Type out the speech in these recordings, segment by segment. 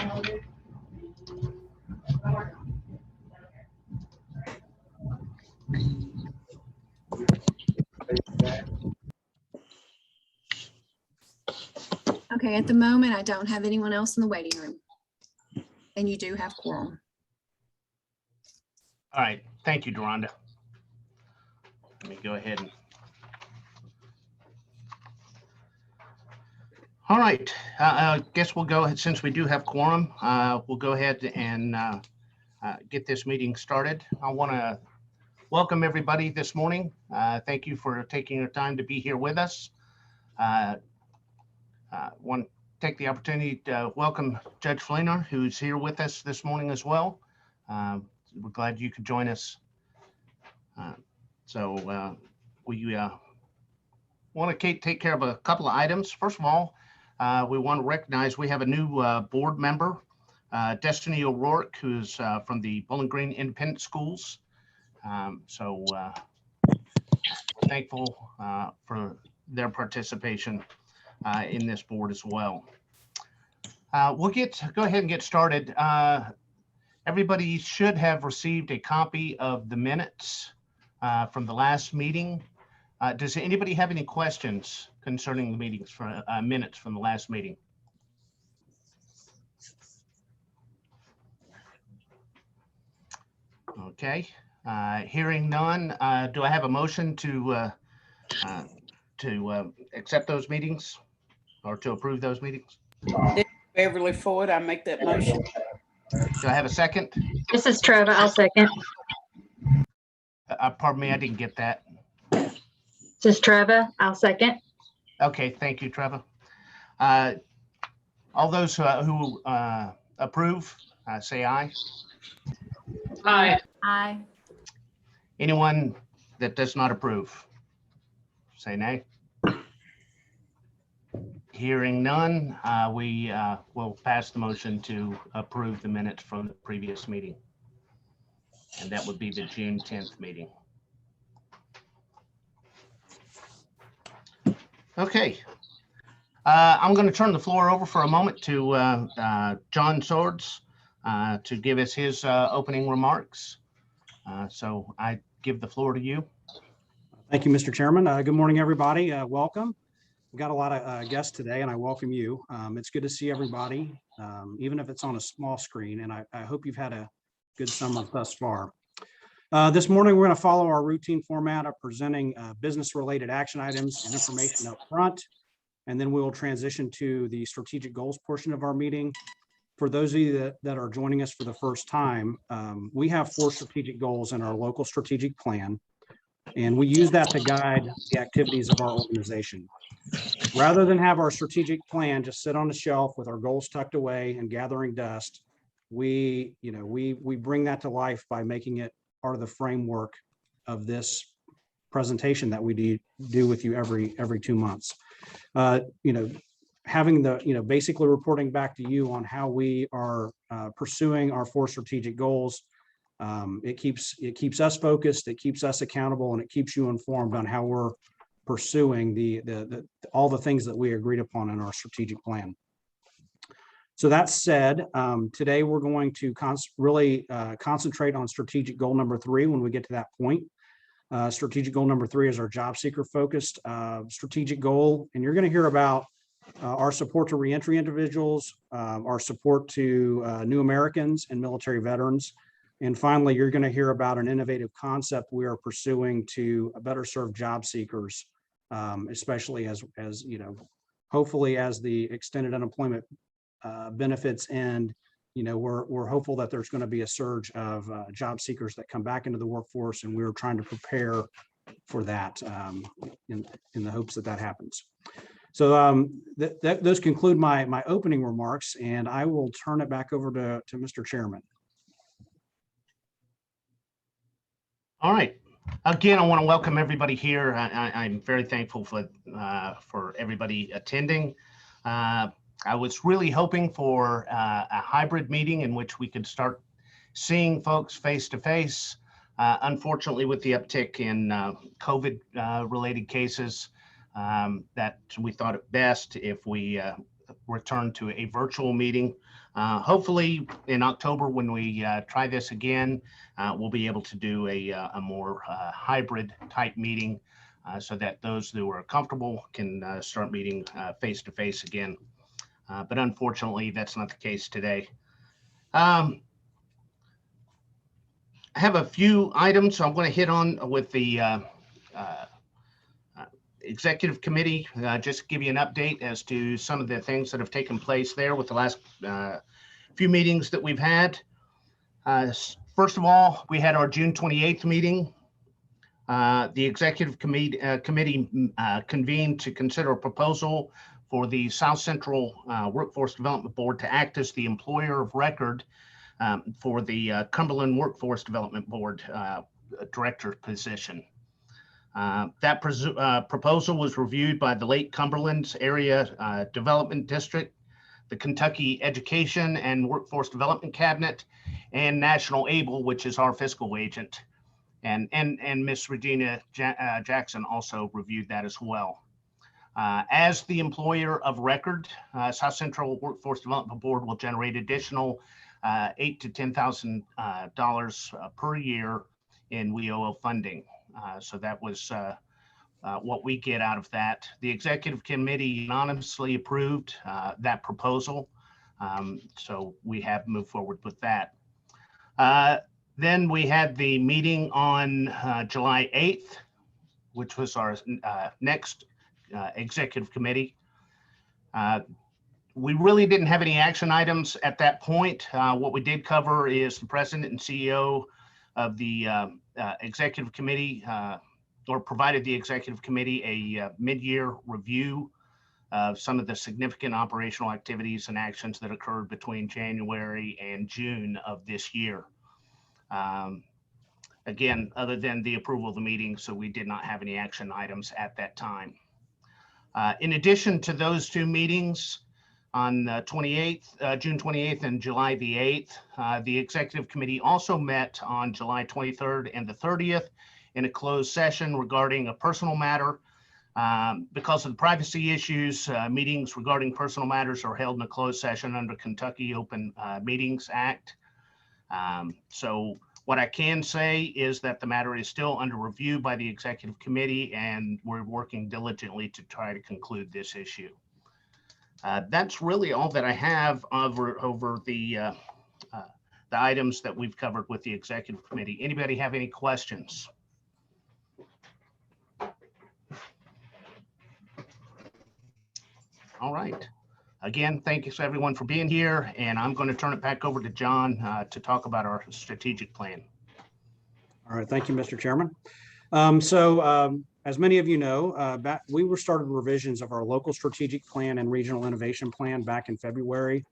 Okay, at the moment, I don't have anyone else in the waiting room. And you do have quorum. All right, thank you, Deronda. Let me go ahead and. All right, I guess we'll go ahead, since we do have quorum, we'll go ahead and get this meeting started. I want to welcome everybody this morning. Thank you for taking your time to be here with us. Want to take the opportunity to welcome Judge Fleener, who's here with us this morning as well. We're glad you could join us. We want to take care of a couple of items. First of all, we want to recognize we have a new board member, Destiny O'Rourke, who's from the Bowling Green Independent Schools. We're thankful for their participation in this board as well. We'll go ahead and get started. Everybody should have received a copy of the minutes from the last meeting. Does anybody have any questions concerning the meetings for minutes from the last meeting? Okay, hearing none, do I have a motion to accept those meetings or to approve those meetings? Beverly Ford, I make that motion. Do I have a second? This is Trevor. I'll second. Pardon me, I didn't get that. This is Trevor. I'll second. Okay, thank you, Trevor. All those who approve, say aye. Aye. Aye. Anyone that does not approve, say nay. Hearing none, we will pass the motion to approve the minutes from the previous meeting. And that would be the June 10th meeting. Okay. I'm going to turn the floor over for a moment to John Swords to give us his opening remarks. So I give the floor to you. Thank you, Mr. Chairman. Good morning, everybody. Welcome. We've got a lot of guests today, and I welcome you. It's good to see everybody, even if it's on a small screen, and I hope you've had a good summer thus far. This morning, we're going to follow our routine format of presenting business-related action items and information up front, and then we will transition to the strategic goals portion of our meeting. For those of you that are joining us for the first time, we have 4 strategic goals in our local strategic plan, and we use that to guide the activities of our organization. Rather than have our strategic plan just sit on the shelf with our goals tucked away and gathering dust, we bring that to life by making it part of the framework of this presentation that we do with you every 2 months. Having basically reporting back to you on how we are pursuing our 4 strategic goals. It keeps us focused, it keeps us accountable, and it keeps you informed on how we're pursuing all the things that we agreed upon in our strategic plan. So that said, today we're going to really concentrate on strategic goal number 3 when we get to that point. Strategic goal number 3 is our job seeker focused strategic goal, and you're going to hear about our support to reentry individuals, our support to new Americans and military veterans. And finally, you're going to hear about an innovative concept we are pursuing to better serve job seekers, especially as hopefully as the extended unemployment benefits end. We're hopeful that there's going to be a surge of job seekers that come back into the workforce, and we're trying to prepare for that in the hopes that happens. So those conclude my opening remarks, and I will turn it back over to Mr. Chairman. All right. Again, I want to welcome everybody here. I'm very thankful for everybody attending. I was really hoping for a hybrid meeting in which we could start seeing folks face to face. Unfortunately, with the uptick in COVID related cases, that we thought it best if we return to a virtual meeting. Hopefully in October, when we try this again, we'll be able to do a more hybrid type meeting so that those who are comfortable can start meeting face to face again. But unfortunately, that's not the case today. I have a few items I'm going to hit on with the executive committee, just to give you an update as to some of the things that have taken place there with the last few meetings that we've had. First of all, we had our June 28th meeting. The executive committee convened to consider a proposal for the South Central Workforce Development Board to act as the employer of record for the Cumberland Workforce Development Board director position. That proposal was reviewed by the Lake Cumberland Area Development District, the Kentucky Education and Workforce Development Cabinet, and National Able, which is our fiscal agent. And Ms. Regina Jackson also reviewed that as well. As the employer of record, South Central Workforce Development Board will generate additional $8,000 to $10,000 per year in WIOA funding. So that was what we get out of that. The executive committee unanimously approved that proposal. So we have moved forward with that. Then we had the meeting on July 8th, which was our next executive committee. We really didn't have any action items at that point. What we did cover is the president and CEO of the executive committee or provided the executive committee a mid-year review of some of the significant operational activities and actions that occurred between January and June of this year. Again, other than the approval of the meeting, so we did not have any action items at that time. In addition to those two meetings on June 28th and July the 8th, the executive committee also met on July 23rd and the 30th in a closed session regarding a personal matter. Because of the privacy issues, meetings regarding personal matters are held in a closed session under Kentucky Open Meetings Act. So what I can say is that the matter is still under review by the executive committee, and we're working diligently to try to conclude this issue. That's really all that I have over the items that we've covered with the executive committee. Anybody have any questions? All right. Again, thank you to everyone for being here, and I'm going to turn it back over to John to talk about our strategic plan. All right, thank you, Mr. Chairman. As many of you know, we started revisions of our local strategic plan and regional innovation plan back in February.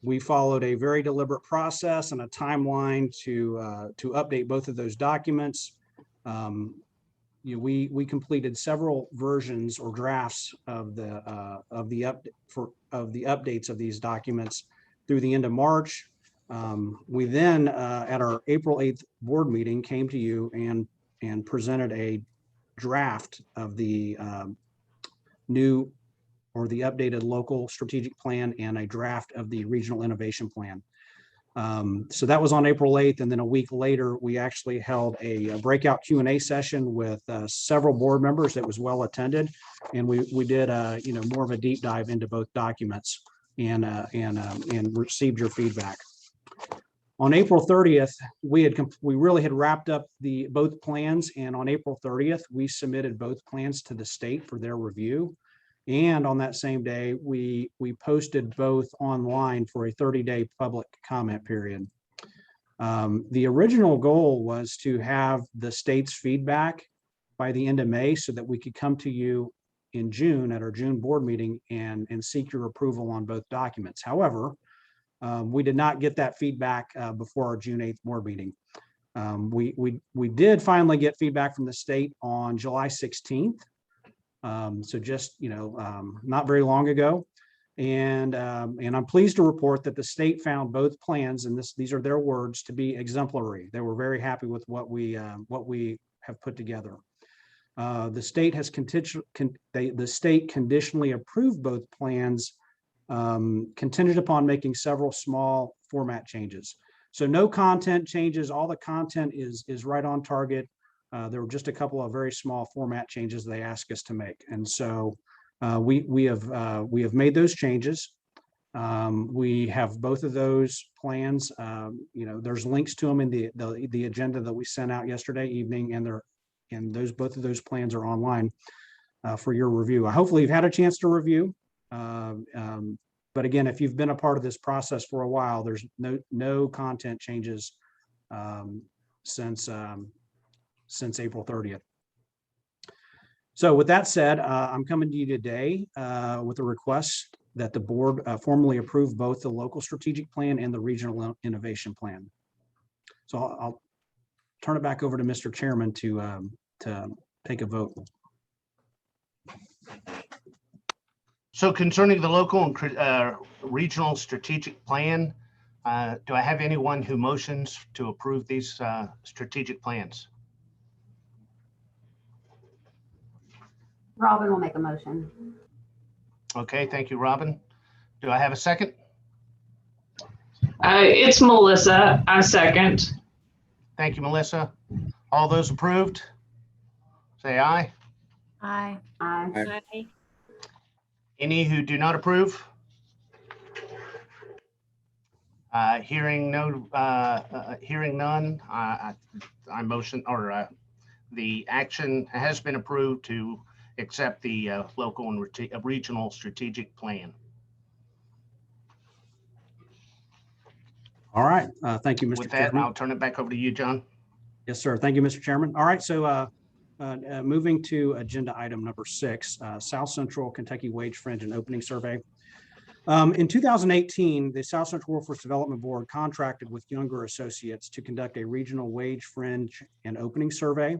We followed a very deliberate process and a timeline to update both of those documents. We completed several versions or drafts of the updates of these documents through the end of March. We then, at our April 8th board meeting, came to you and presented a draft of the new or the updated local strategic plan and a draft of the regional innovation plan. So that was on April 8th, and then a week later, we actually held a breakout Q&A session with several board members that was well attended, and we did more of a deep dive into both documents and received your feedback. On April 30th, we really had wrapped up both plans, and on April 30th, we submitted both plans to the state for their review. And on that same day, we posted both online for a 30-day public comment period. The original goal was to have the state's feedback by the end of May so that we could come to you in June at our June board meeting and seek your approval on both documents. However, we did not get that feedback before our June 8th board meeting. We did finally get feedback from the state on July 16th. So just, not very long ago. And I'm pleased to report that the state found both plans, and these are their words, to be exemplary. They were very happy with what we have put together. The state conditionally approved both plans contingent upon making several small format changes. So no content changes. All the content is right on target. There were just a couple of very small format changes they asked us to make, and so we have made those changes. We have both of those plans. There's links to them in the agenda that we sent out yesterday evening, and both of those plans are online for your review. Hopefully you've had a chance to review. But again, if you've been a part of this process for a while, there's no content changes since April 30th. So with that said, I'm coming to you today with a request that the board formally approve both the local strategic plan and the regional innovation plan. So I'll turn it back over to Mr. Chairman to take a vote. So concerning the local and regional strategic plan, do I have anyone who motions to approve these strategic plans? Robin will make a motion. Okay, thank you, Robin. Do I have a second? It's Melissa. I second. Thank you, Melissa. All those approved? Say aye. Aye. Aye. Any who do not approve? Hearing none, I motion, or the action has been approved to accept the local and regional strategic plan. All right. Thank you, Mr. With that, Chairman. I'll turn it back over to you, John. Yes, sir. Thank you, Mr. Chairman. All right. So moving to agenda item number 6, South Central Kentucky Wage Fringe and Opening Survey. In 2018, the South Central Workforce Development Board contracted with Younger Associates to conduct a regional wage fringe and opening survey.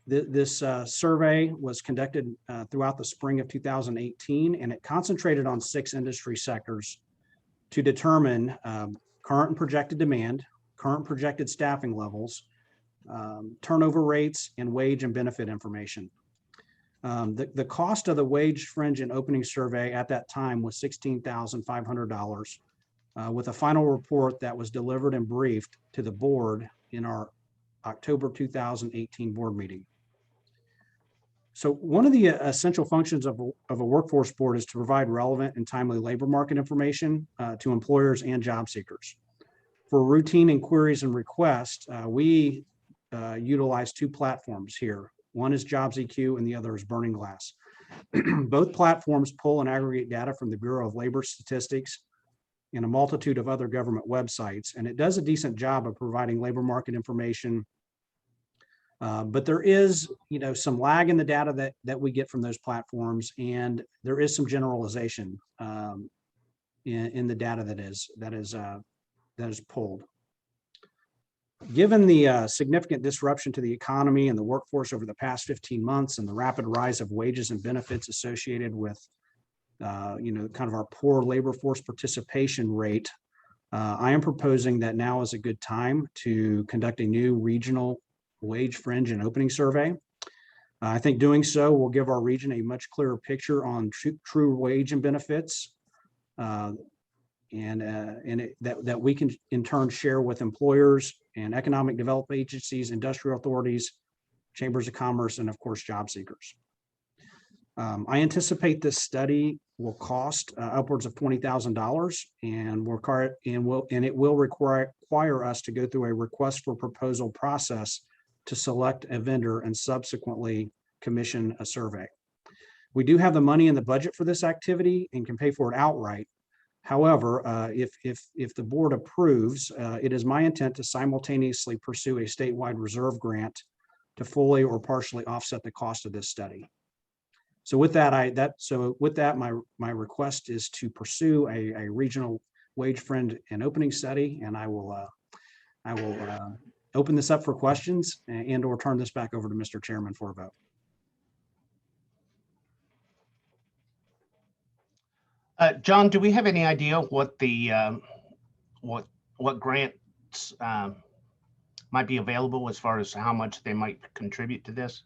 This survey was conducted throughout the spring of 2018, and it concentrated on 6 industry sectors to determine current and projected demand, current projected staffing levels, turnover rates, and wage and benefit information. The cost of the wage fringe and opening survey at that time was $16,500, with a final report that was delivered and briefed to the board in our October 2018 board meeting. So one of the essential functions of a workforce board is to provide relevant and timely labor market information to employers and job seekers. For routine inquiries and requests, we utilize 2 platforms here. One is JobsEQ and the other is Burning Glass. Both platforms pull and aggregate data from the Bureau of Labor Statistics and a multitude of other government websites, and it does a decent job of providing labor market information. But there is, some lag in the data that we get from those platforms, and there is some generalization in the data that is pulled. Given the significant disruption to the economy and the workforce over the past 15 months and the rapid rise of wages and benefits associated with, kind of our poor labor force participation rate, I am proposing that now is a good time to conduct a new regional wage fringe and opening survey. I think doing so will give our region a much clearer picture on true wage and benefits, that we can in turn share with employers and economic development agencies, industrial authorities, chambers of commerce, and of course, job seekers. I anticipate this study will cost upwards of $20,000 and it will require us to go through a request for proposal process to select a vendor and subsequently commission a survey. We do have the money in the budget for this activity and can pay for it outright. However, if the board approves, it is my intent to simultaneously pursue a statewide reserve grant to fully or partially offset the cost of this study. So with that, my request is to pursue a regional wage fringe and opening study, and I will open this up for questions and or turn this back over to Mr. Chairman for a vote. John, do we have any idea what the what grants might be available as far as how much they might contribute to this?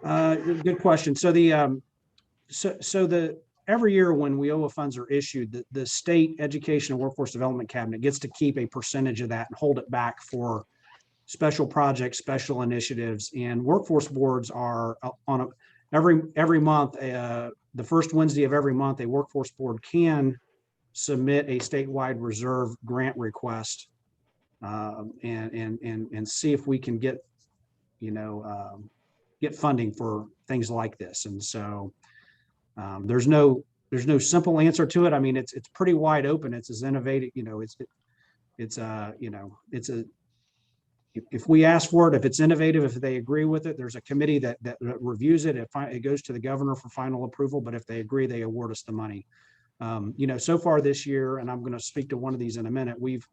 Good question. So the every year when WIOA funds are issued, the state education and workforce development cabinet gets to keep a percentage of that and hold it back for special projects, special initiatives, and workforce boards are on every month, the first Wednesday of every month, a workforce board can submit a statewide reserve grant request and see if we can get, get funding for things like this. And so there's no simple answer to it. I mean, it's pretty wide open. It's as innovative, if we ask for it, if it's innovative, if they agree with it, there's a committee that reviews it. It goes to the governor for final approval, but if they agree, they award us the money. So far this year, and I'm going to speak to one of these in a minute, we've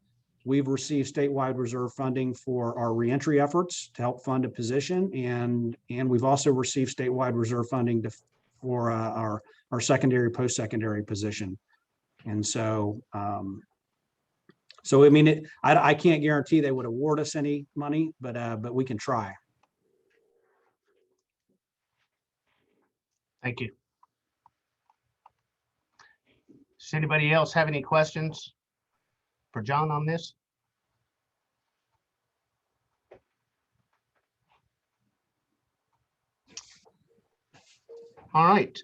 received statewide reserve funding for our reentry efforts to help fund a position, and we've also received statewide reserve funding for our secondary, post-secondary position. And so, I mean, I can't guarantee they would award us any money, but we can try. Thank you. Does anybody else have any questions for John on this? All right.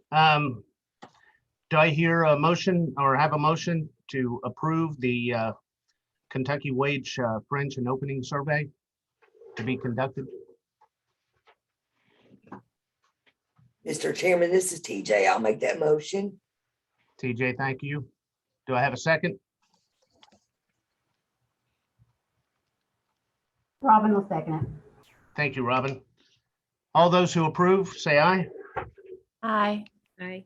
Do I hear a motion or have a motion to approve the Kentucky Wage Fringe and Opening Survey to be conducted? Mr. Chairman, this is TJ. I'll make that motion. TJ, thank you. Do I have a second? Robin will second it. Thank you, Robin. All those who approve, say aye. Aye. Aye.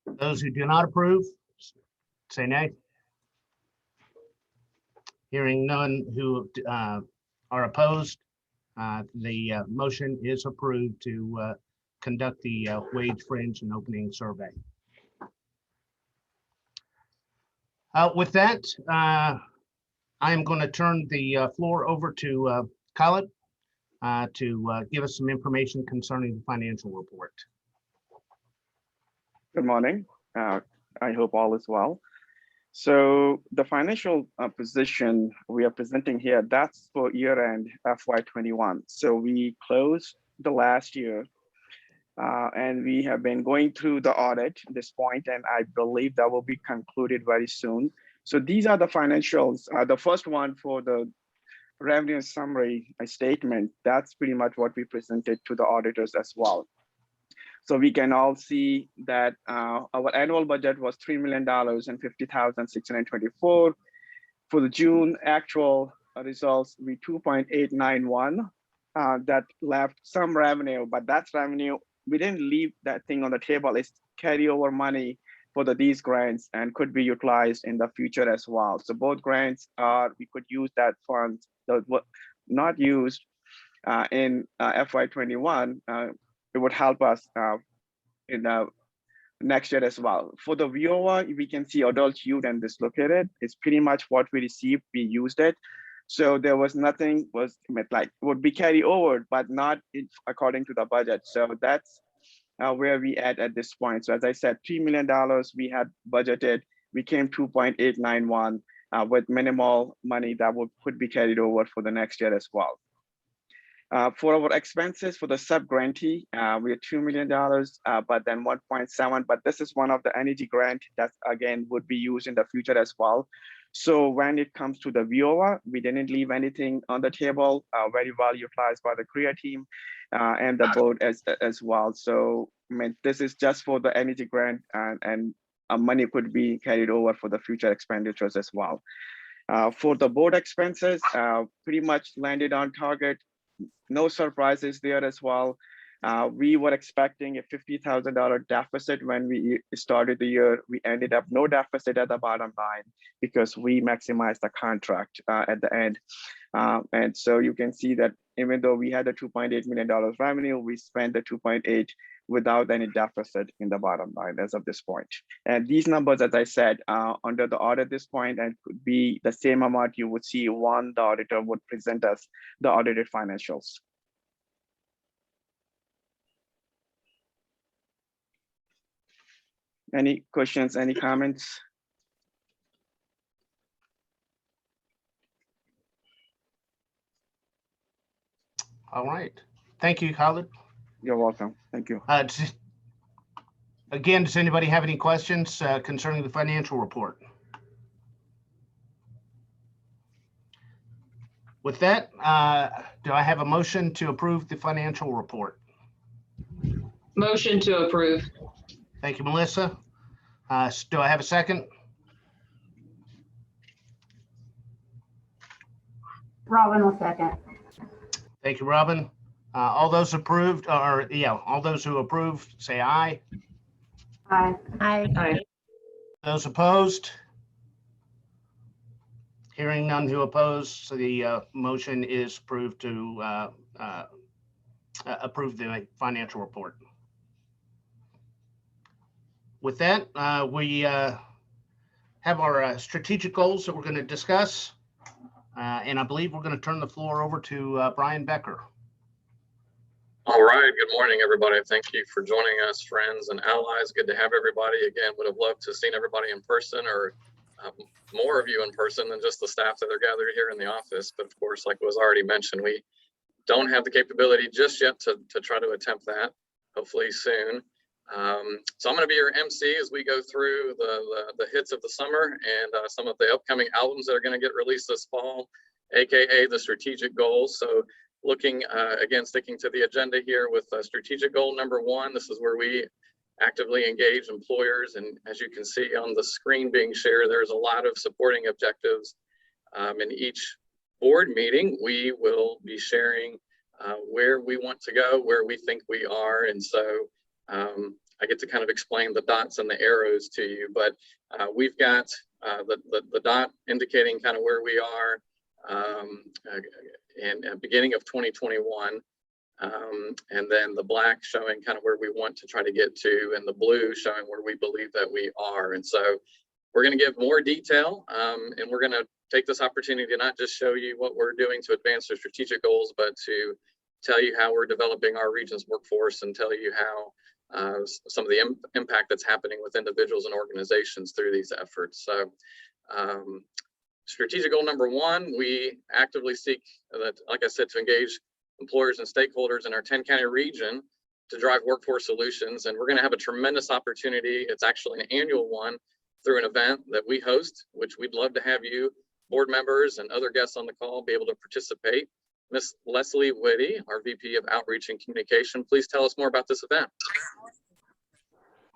Those who do not approve, say nay. Hearing none who are opposed, the motion is approved to conduct the wage fringe and opening survey. With that, I am going to turn the floor over to Khaled to give us some information concerning the financial report. Good morning. I hope all is well. So the financial position we are presenting here, that's for year-end FY21. So we closed the last year and we have been going through the audit at this point, and I believe that will be concluded very soon. So these are the financials. The first one for the revenue summary statement, that's pretty much what we presented to the auditors as well. So we can all see that our annual budget was $3,050,624. For the June actual results, we 2.891. That left some revenue, but that's revenue. We didn't leave that thing on the table. It's carryover money for these grants and could be utilized in the future as well. So both grants we could use that funds that were not used in FY21. It would help us in the next year as well. For the WIOA, we can see adult, youth, and dislocated. It's pretty much what we received, we used it. So there was nothing was like would be carried over, but not according to the budget. So that's where we at this point. So as I said, $3 million we had budgeted. We came 2.891 with minimal money that could be carried over for the next year as well. For our expenses for the sub-grantee, we are $2 million, but then 1.7, but this is one of the energy grant that again would be used in the future as well. So when it comes to the WIOA, we didn't leave anything on the table, very well utilized by the CREA team and the board as well. So I mean, this is just for the energy grant and money could be carried over for the future expenditures as well. For the board expenses, pretty much landed on target. No surprises there as well. We were expecting a $50,000 deficit when we started the year. We ended up no deficit at the bottom line because we maximized the contract at the end. And so you can see that even though we had a $2.8 million revenue, we spent the 2.8 without any deficit in the bottom line as of this point. And these numbers, as I said, under the audit at this point, and could be the same amount you would see one the auditor would present us the audited financials. Any questions, any comments? All right. Thank you, Khalid. You're welcome. Thank you. Again, does anybody have any questions concerning the financial report? With that, do I have a motion to approve the financial report? Motion to approve. Thank you, Melissa. Do I have a second? Robin will second. Thank you, Robin. All those approved, or yeah, all those who approve, say aye. Aye. Aye. Aye. Those opposed? Hearing none who oppose, so the motion is approved to approve the financial report. With that, we have our strategic goals that we're going to discuss. And I believe we're going to turn the floor over to Brian Becker. All right. Good morning, everybody. Thank you for joining us, friends and allies. Good to have everybody. Again, would have loved to have seen everybody in person, or more of you in person than just the staff that are gathered here in the office. But of course, like was already mentioned, we don't have the capability just yet to try to attempt that, hopefully soon. So I'm going to be your MC as we go through the hits of the summer and some of the upcoming albums that are going to get released this fall, AKA the strategic goals. So looking, again, sticking to the agenda here with strategic goal number 1, this is where we actively engage employers. And as you can see on the screen being shared, there's a lot of supporting objectives. In each board meeting, we will be sharing where we want to go, where we think we are. And so I get to kind of explain the dots and the arrows to you, but we've got the dot indicating kind of where we are in beginning of 2021. And then the black showing kind of where we want to try to get to, and the blue showing where we believe that we are. And so we're going to give more detail, and we're going to take this opportunity to not just show you what we're doing to advance the strategic goals, but to tell you how we're developing our region's workforce and tell you how some of the impact that's happening with individuals and organizations through these efforts. So strategic goal number 1, we actively seek that, like I said, to engage employers and stakeholders in our 10-county region to drive workforce solutions. And we're going to have a tremendous opportunity. It's actually an annual one through an event that we host, which we'd love to have you, board members and other guests on the call, be able to participate. Ms. Leslie Whitty, our VP of Outreach and Communication, please tell us more about this event.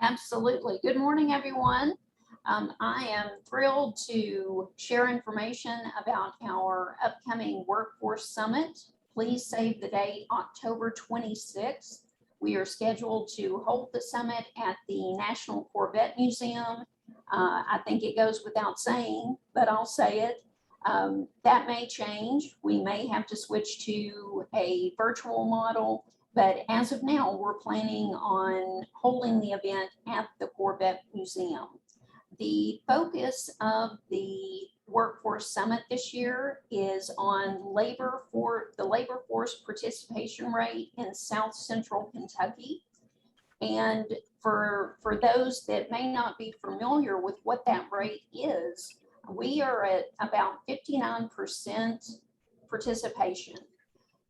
Absolutely. Good morning, everyone. I am thrilled to share information about our upcoming Workforce Summit. Please save the date, October 26th. We are scheduled to hold the summit at the National Corvette Museum. I think it goes without saying, but I'll say it. That may change. We may have to switch to a virtual model, but as of now, we're planning on holding the event at the Corvette Museum. The focus of the Workforce Summit this year is on the labor force participation rate in South Central Kentucky. And for those that may not be familiar with what that rate is, we are at about 59% participation.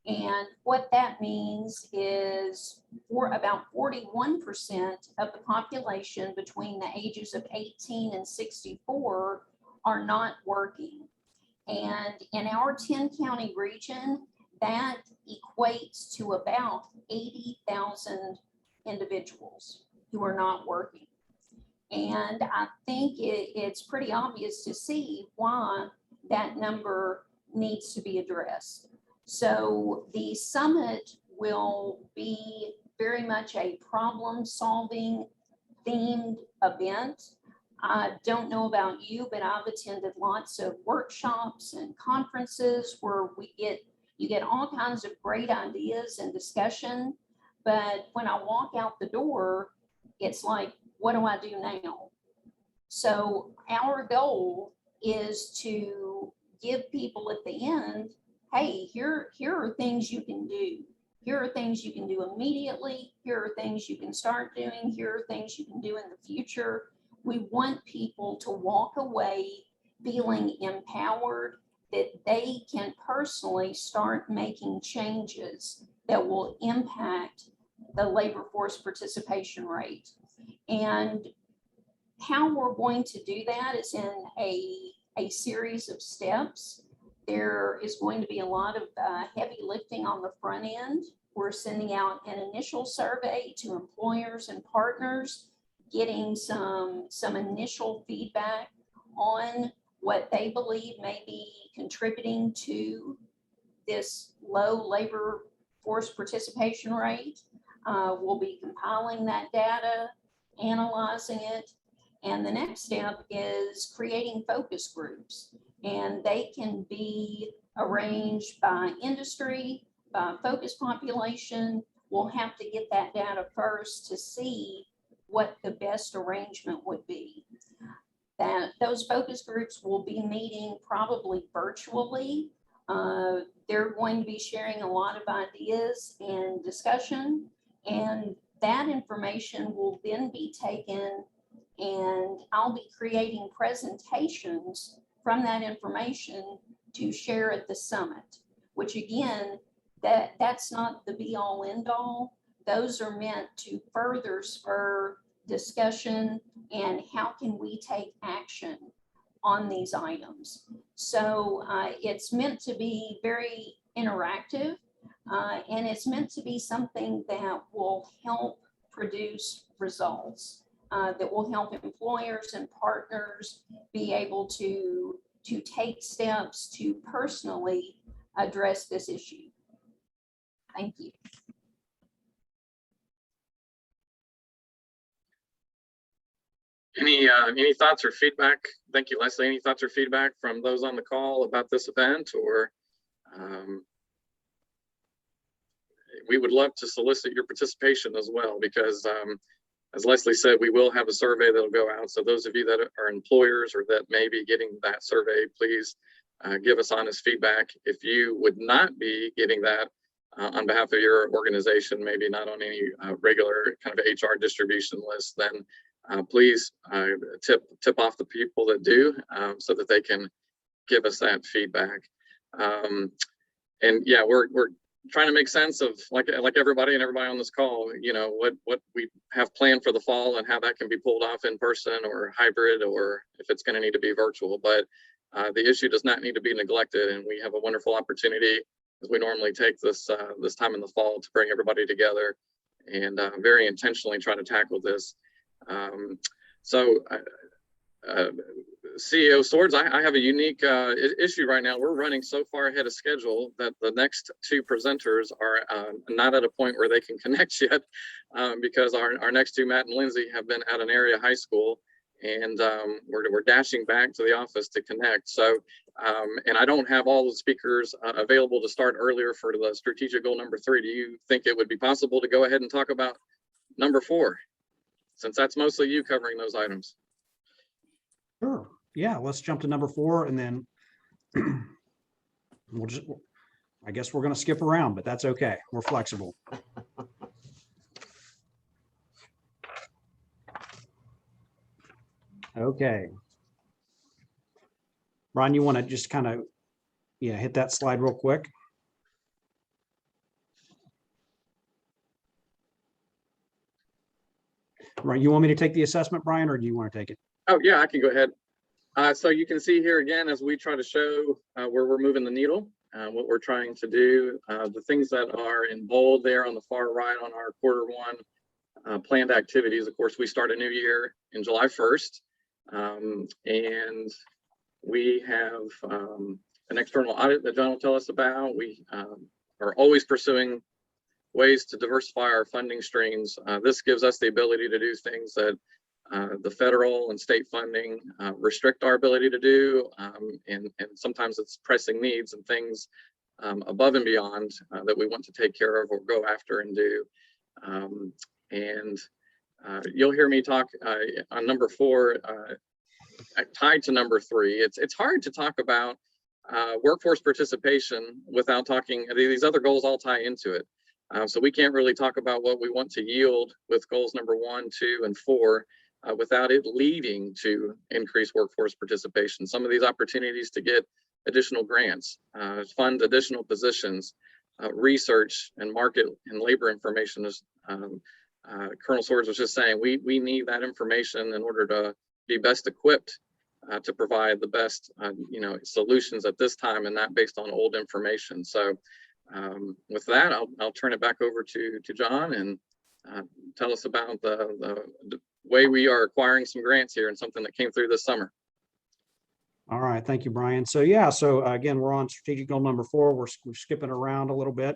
And what that means is for about 41% of the population between the ages of 18 and 64 are not working. And in our 10-county region, that equates to about 80,000 individuals who are not working. And I think it's pretty obvious to see why that number needs to be addressed. So the summit will be very much a problem-solving themed event. I don't know about you, but I've attended lots of workshops and conferences where you get all kinds of great ideas and discussion. But when I walk out the door, it's like, what do I do now? So our goal is to give people at the end, hey, here are things you can do. Here are things you can do immediately. Here are things you can start doing. Here are things you can do in the future. We want people to walk away feeling empowered that they can personally start making changes that will impact the labor force participation rate. And how we're going to do that is in a series of steps. There is going to be a lot of heavy lifting on the front end. We're sending out an initial survey to employers and partners, getting some initial feedback on what they believe may be contributing to this low labor force participation rate. We'll be compiling that data, analyzing it, and the next step is creating focus groups. And they can be arranged by industry, by focus population. We'll have to get that data first to see what the best arrangement would be. That those focus groups will be meeting probably virtually. They're going to be sharing a lot of ideas and discussion, and that information will then be taken, and I'll be creating presentations from that information to share at the summit, which again, that's not the be all end all. Those are meant to further spur discussion and how can we take action on these items. So it's meant to be very interactive, and it's meant to be something that will help produce results, that will help employers and partners be able to take steps to personally address this issue. Thank you. Any thoughts or feedback? Thank you, Leslie. Any thoughts or feedback from those on the call about this event? Or we would love to solicit your participation as well, because as Leslie said, we will have a survey that'll go out. So those of you that are employers or that may be getting that survey, please give us honest feedback. If you would not be getting that on behalf of your organization, maybe not on any regular kind of HR distribution list, then please tip off the people that do, so that they can give us that feedback. And yeah, we're trying to make sense of, like everybody on this call, you know, what we have planned for the fall and how that can be pulled off in person or hybrid, or if it's going to need to be virtual. But the issue does not need to be neglected, and we have a wonderful opportunity, as we normally take this time in the fall, to bring everybody together and very intentionally try to tackle this. CEO Swords, I have a unique issue right now. We're running so far ahead of schedule that the next two presenters are not at a point where they can connect yet, because our next two, Matt and Lindsay, have been at an area high school, and we're dashing back to the office to connect. So, and I don't have all the speakers available to start earlier for the strategic goal number 3. Do you think it would be possible to go ahead and talk about number 4, since that's mostly you covering those items? Sure. Yeah, let's jump to number 4, and then I guess we're going to skip around, but that's okay. We're flexible. Okay. Ron, you want to just kind of, hit that slide real quick? Right. You want me to take the assessment, Brian, or do you want to take it? Oh, yeah, I can go ahead. So you can see here again, as we try to show where we're moving the needle, what we're trying to do, the things that are in bold there on the far right on our Q1 planned activities. Of course, we start a new year in July 1st, and we have an external audit that John will tell us about. We are always pursuing ways to diversify our funding streams. This gives us the ability to do things that the federal and state funding restrict our ability to do, and sometimes it's pressing needs and things above and beyond that we want to take care of or go after and do. And you'll hear me talk on number 4, tied to number 3. It's hard to talk about workforce participation without talking. These other goals all tie into it. So we can't really talk about what we want to yield with goals number 1, 2, and 4 without it leading to increased workforce participation. Some of these opportunities to get additional grants, fund additional positions, research and market and labor information, as Colonel Swords was just saying, we need that information in order to be best equipped to provide the best solutions at this time, and not based on old information. So with that, I'll turn it back over to John and tell us about the way we are acquiring some grants here and something that came through this summer. All right, thank you, Brian. So yeah, so again, we're on strategic goal number 4. We're skipping around a little bit,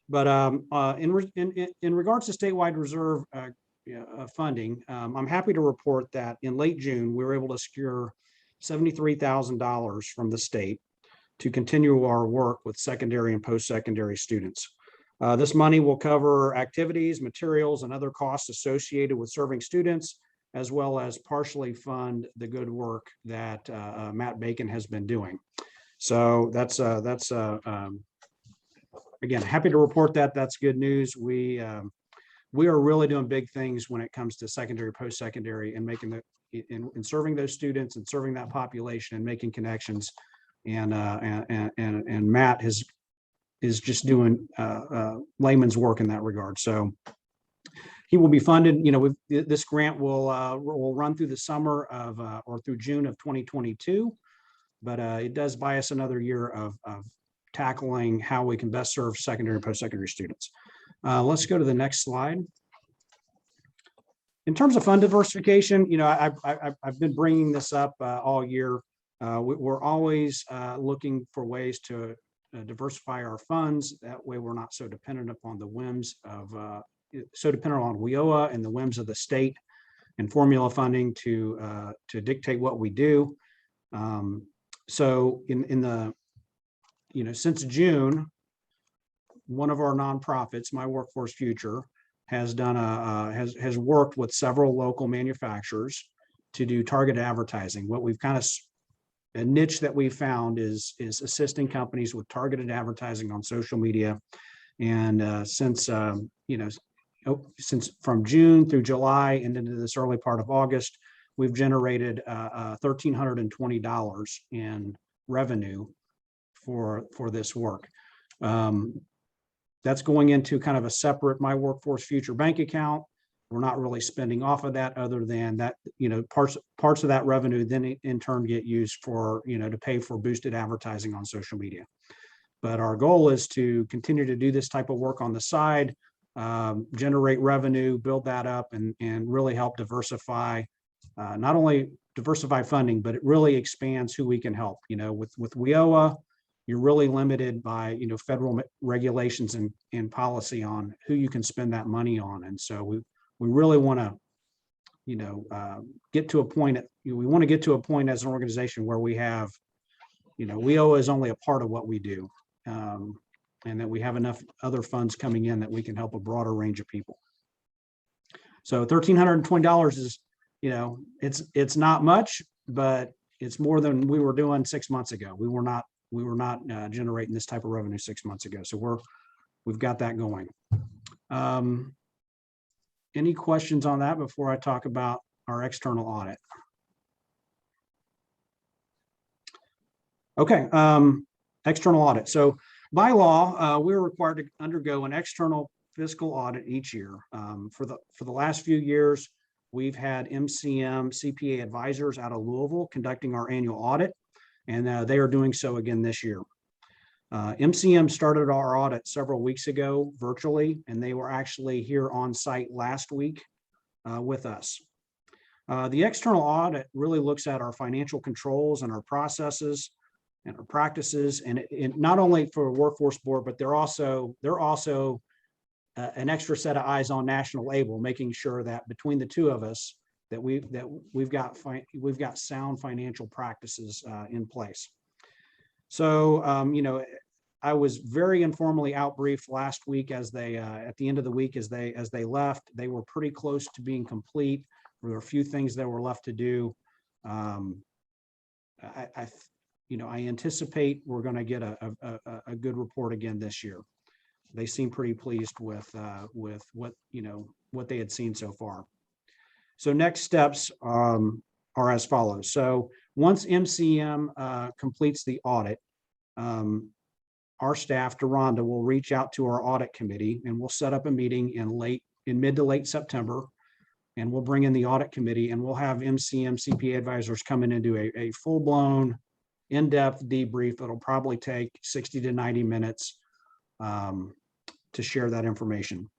but in regards to statewide reserve funding, I'm happy to report that in late June, we were able to secure $73,000 from the state to continue our work with secondary and post-secondary students. This money will cover activities, materials, and other costs associated with serving students, as well as partially fund the good work that Matt Bacon has been doing. So that's again, happy to report that. That's good news. We are really doing big things when it comes to secondary, post-secondary, and making in serving those students and serving that population and making connections. And Matt is just doing layman's work in that regard. So he will be funded. This grant will run through the summer of or through June of 2022, but it does buy us another year of tackling how we can best serve secondary and post-secondary students. Let's go to the next slide. In terms of fund diversification, I've been bringing this up all year. We're always looking for ways to diversify our funds. That way we're not so dependent upon the whims of, so dependent on WIOA and the whims of the state and formula funding to dictate what we do. So in the, since June, one of our nonprofits, My Workforce Future, has done has worked with several local manufacturers to do targeted advertising. What we've kind of a niche that we found is assisting companies with targeted advertising on social media. And since from June through July and into this early part of August, we've generated $1,320 in revenue for this work. That's going into kind of a separate My Workforce Future bank account. We're not really spending off of that, other than that, parts of that revenue then in turn get used for, to pay for boosted advertising on social media. But our goal is to continue to do this type of work on the side, generate revenue, build that up, and really help diversify, not only diversify funding, but it really expands who we can help. With WIOA, you're really limited by, federal regulations and policy on who you can spend that money on. And so we really want to, get to a point, we want to get to a point as an organization where we have, WIOA is only a part of what we do. And that we have enough other funds coming in that we can help a broader range of people. So $1,320 is, it's not much, but it's more than we were doing 6 months ago. We were not generating this type of revenue 6 months ago. So we've got that going. Any questions on that before I talk about our external audit? Okay, external audit. So by law, we're required to undergo an external fiscal audit each year. For the last few years, we've had MCM CPA advisors out of Louisville conducting our annual audit, and they are doing so again this year. MCM started our audit several weeks ago virtually, and they were actually here on site last week with us. The external audit really looks at our financial controls and our processes and our practices, and not only for Workforce Board, but they're also an extra set of eyes on National Able, making sure that between the two of us that we've got sound financial practices in place. So I was very informally outbriefed last week as they at the end of the week as they left. They were pretty close to being complete. There were a few things that were left to do. I anticipate we're going to get a good report again this year. they seem pretty pleased with what, what they had seen so far. So next steps are as follows. So once MCM completes the audit, our staff, Deronda, will reach out to our audit committee, and we'll set up a meeting in mid to late September. And we'll bring in the audit committee, and we'll have MCM CPA advisors come in and do a full-blown, in-depth debrief. It'll probably take 60 to 90 minutes to share that information.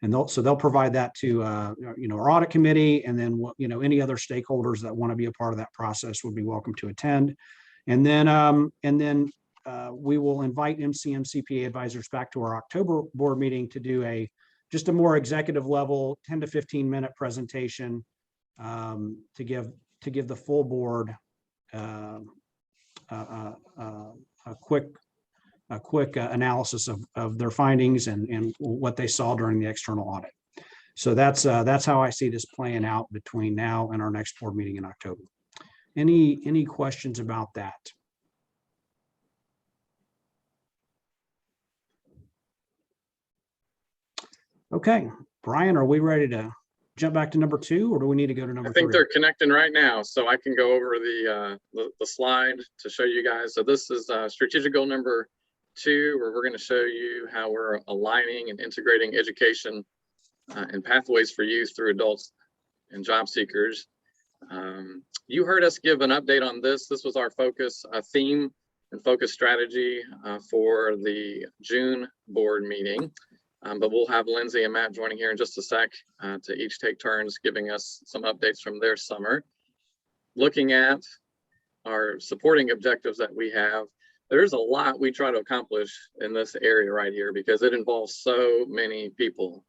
And they'll provide that to our audit committee, and then any other stakeholders that want to be a part of that process would be welcome to attend. And then we will invite MCM CPA advisors back to our October board meeting to do just a more executive level 10 to 15 minute presentation to give the full board a quick analysis of their findings and what they saw during the external audit. So that's how I see this playing out between now and our next board meeting in October. Any questions about that? Okay, Brian, are we ready to jump back to number 2, or do we need to go to number 3? I think they're connecting right now, so I can go over the slide to show you guys. So this is strategic goal number 2, where we're going to show you how we're aligning and integrating education and pathways for youth through adults and job seekers. You heard us give an update on this. This was our focus theme and focus strategy for the June board meeting. But we'll have Lindsay and Matt joining here in just a sec to each take turns giving us some updates from their summer. Looking at our supporting objectives that we have, there's a lot we try to accomplish in this area right here because it involves so many people.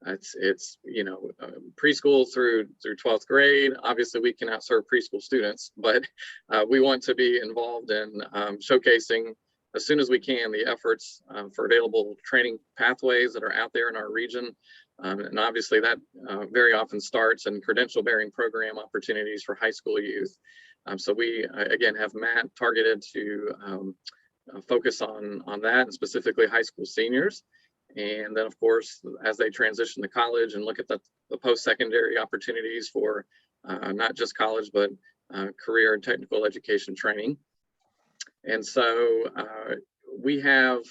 It's preschool through 12th grade. Obviously, we cannot serve preschool students, but we want to be involved in showcasing as soon as we can the efforts for available training pathways that are out there in our region. And obviously that very often starts in credential bearing program opportunities for high school youth. So we, again, have Matt targeted to focus on that, and specifically high school seniors. And then, of course, as they transition to college and look at the post-secondary opportunities for not just college, but career and technical education training. And so we have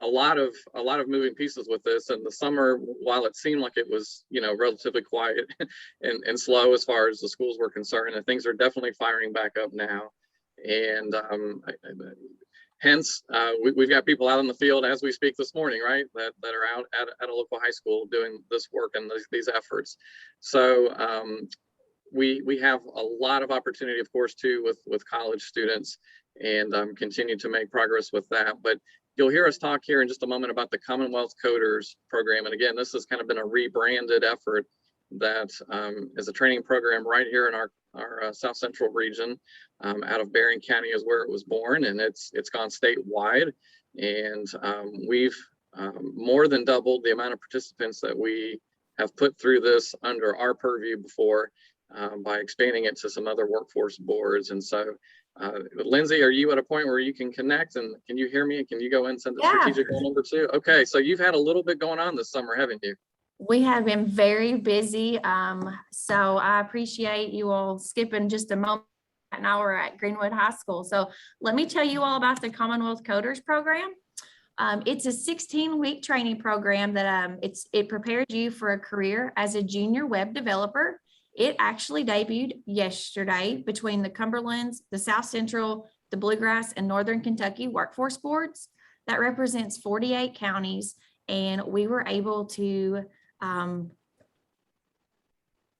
a lot of moving pieces with this. And the summer, while it seemed like it was relatively quiet and slow as far as the schools were concerned, and things are definitely firing back up now. And hence, we've got people out in the field as we speak this morning, right? That are out at a local high school doing this work and these efforts. So we have a lot of opportunity, of course, too, with college students, and continue to make progress with that. But you'll hear us talk here in just a moment about the Commonwealth Coders program. And again, this has kind of been a rebranded effort that is a training program right here in our South Central region. Out of Berrien County is where it was born, and it's gone statewide. And we've more than doubled the amount of participants that we have put through this under our purview before. By expanding it to some other workforce boards. And so, Lindsay, are you at a point where you can connect, and can you hear me? And can you go in and send the strategic goal number 2? Okay, so you've had a little bit going on this summer, haven't you? We have been very busy. So I appreciate you all skipping just a moment. Now we're at Greenwood High School. So let me tell you all about the Commonwealth Coders program. It's a 16-week training program that it prepares you for a career as a junior web developer. It actually debuted yesterday between the Cumberlands, the South Central, the Bluegrass, and Northern Kentucky workforce boards. That represents 48 counties, and we were able to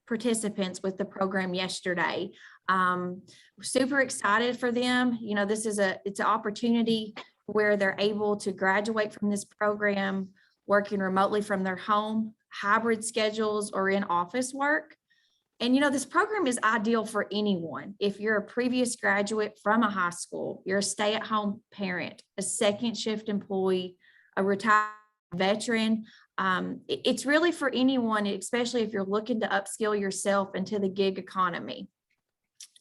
participants with the program yesterday. Super excited for them. This is it's an opportunity where they're able to graduate from this program working remotely from their home, hybrid schedules, or in office work. And, this program is ideal for anyone. If you're a previous graduate from a high school, you're a stay-at-home parent, a second shift employee, a retired veteran, it's really for anyone, especially if you're looking to upskill yourself into the gig economy.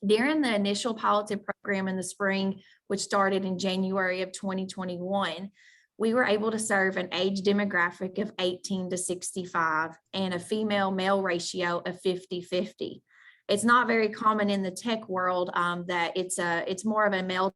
During the initial piloted program in the spring, which started in January of 2021, we were able to serve an age demographic of 18 to 65 and a female-male ratio of 50-50. It's not very common in the tech world that it's more of a male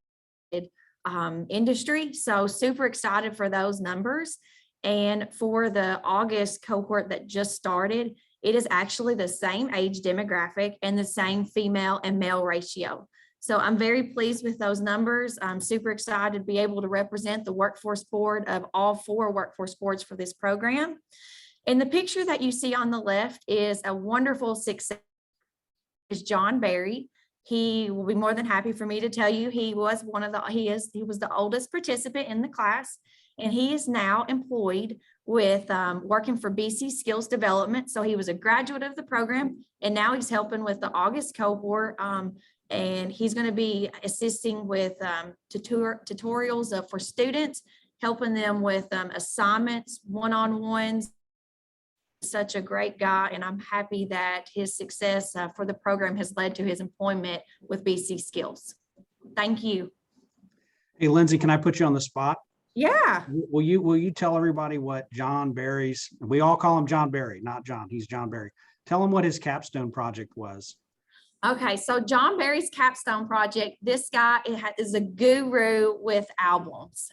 industry. So super excited for those numbers. And for the August cohort that just started, it is actually the same age demographic and the same female and male ratio. So I'm very pleased with those numbers. I'm super excited to be able to represent the workforce board of all 4 workforce boards for this program. And the picture that you see on the left is a wonderful success. Is John Berry. He will be more than happy for me to tell you he was the oldest participant in the class, and he is now employed with working for BC Skills Development. So he was a graduate of the program, and now he's helping with the August cohort. And he's going to be assisting with tutorials for students, helping them with assignments, one-on-ones. Such a great guy, and I'm happy that his success for the program has led to his employment with BC Skills. Thank you. Hey, Lindsay, can I put you on the spot? Yeah. Will you tell everybody what John Berry's, we all call him John Berry, not John, he's John Berry. Tell him what his capstone project was. Okay, so John Berry's capstone project, this guy is a guru with albums.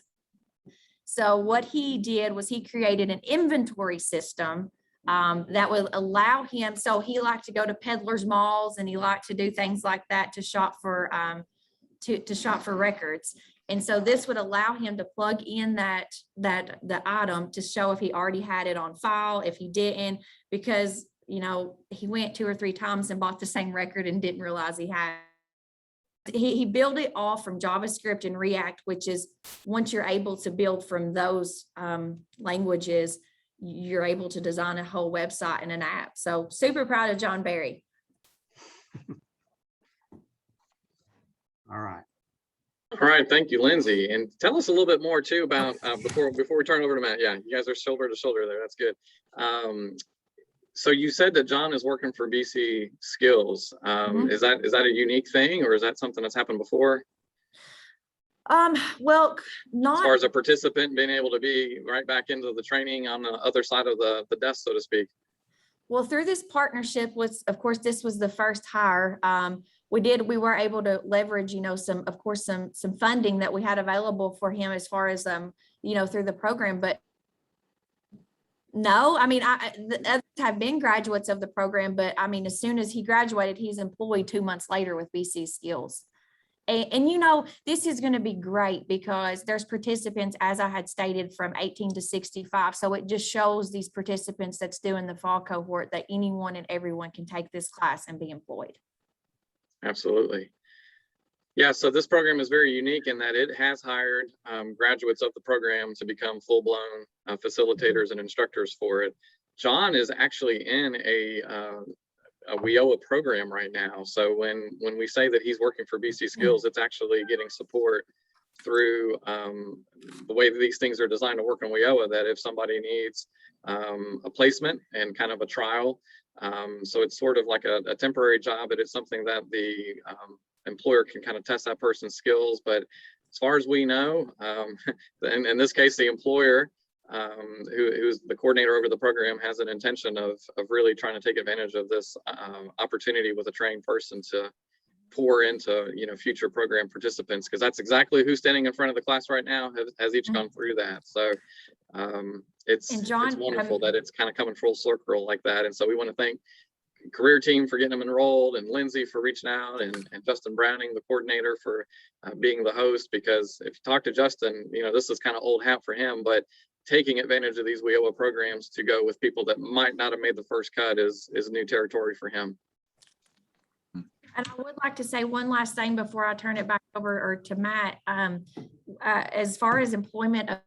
So what he did was he created an inventory system that would allow him, so he liked to go to peddlers malls and he liked to do things like that to shop for to shop for records. And so this would allow him to plug in the item to show if he already had it on file, if he didn't, because he went 2 or 3 times and bought the same record and didn't realize he had. He built it all from JavaScript and React, which is once you're able to build from those languages, you're able to design a whole website and an app. So super proud of John Berry. All right. All right, thank you, Lindsay. And tell us a little bit more too about before we turn over to Matt. Yeah, you guys are shoulder to shoulder there. That's good. So you said that John is working for BC Skills. Is that a unique thing, or is that something that's happened before? Well, not as far as a participant being able to be right back into the training on the other side of the desk, so to speak. Well, through this partnership was, of course, this was the first hire. We were able to leverage, some funding that we had available for him as far as, through the program. But no, the others have been graduates of the program, but as soon as he graduated, he's employed 2 months later with BC Skills. And this is going to be great because there's participants, as I had stated, from 18 to 65. So it just shows these participants that's doing the fall cohort that anyone and everyone can take this class and be employed. Absolutely. Yeah, so this program is very unique in that it has hired graduates of the program to become full-blown facilitators and instructors for it. John is actually in a WIOA program right now. So when we say that he's working for BC Skills, it's actually getting support through the way that these things are designed to work in WIOA, that if somebody needs a placement and kind of a trial, so it's sort of like a temporary job, but it's something that the employer can kind of test that person's skills. But as far as we know, in this case, the employer, who's the coordinator over the program, has an intention of really trying to take advantage of this opportunity with a trained person to pour into future program participants, because that's exactly who's standing in front of the class right now has each gone through that. So it's wonderful that it's kind of coming full circle like that. And so we want to thank career team for getting them enrolled, and Lindsay for reaching out, and Justin Browning, the coordinator, for being the host, because if you talk to Justin, this is kind of old hat for him, but taking advantage of these WIOA programs to go with people that might not have made the first cut is new territory for him. And I would like to say one last thing before I turn it back over to Matt. As far as employment of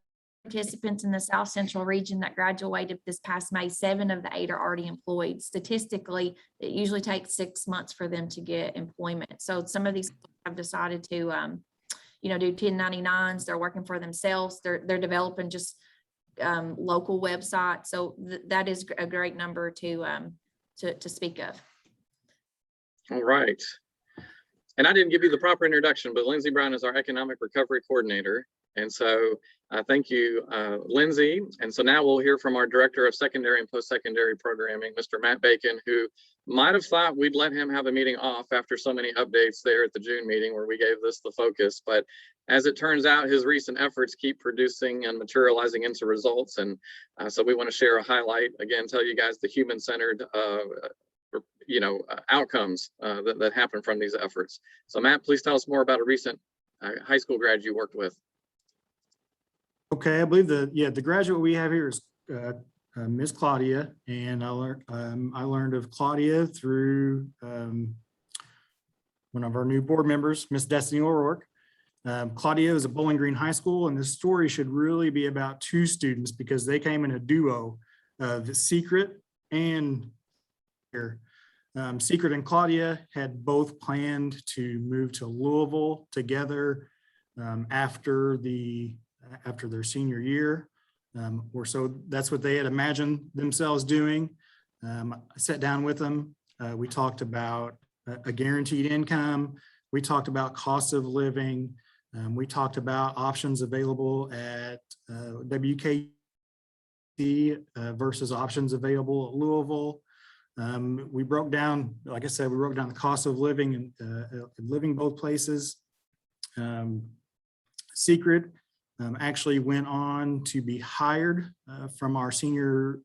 participants in the South Central region that graduated this past May, 7 of the 8 are already employed. Statistically, it usually takes 6 months for them to get employment. So some of these have decided to, do 1099s. They're working for themselves. They're developing just local websites. So that is a great number to speak of. All right. And I didn't give you the proper introduction, but Lindsay Brown is our Economic Recovery Coordinator. And so thank you, Lindsay. And so now we'll hear from our Director of Secondary and Post-Secondary Programming, Mr. Matt Bacon, who might have thought we'd let him have the meeting off after so many updates there at the June meeting where we gave this the focus. But as it turns out, his recent efforts keep producing and materializing into results. And so we want to share a highlight, again, tell you guys the human-centered outcomes that happen from these efforts. So Matt, please tell us more about a recent high school grad you worked with. Okay, I believe the graduate we have here is Miss Claudia, and I learned of Claudia through one of our new board members, Miss Destiny O'Rourke. Claudia is at Bowling Green High School, and this story should really be about two students because they came in a duo of Secret and here. Secret and Claudia had both planned to move to Louisville together after their senior year, or so that's what they had imagined themselves doing. I sat down with them. We talked about a guaranteed income. We talked about cost of living. We talked about options available at WKC versus options available at Louisville. We broke down, like I said, we broke down the cost of living and living both places. Secret actually went on to be hired from our senior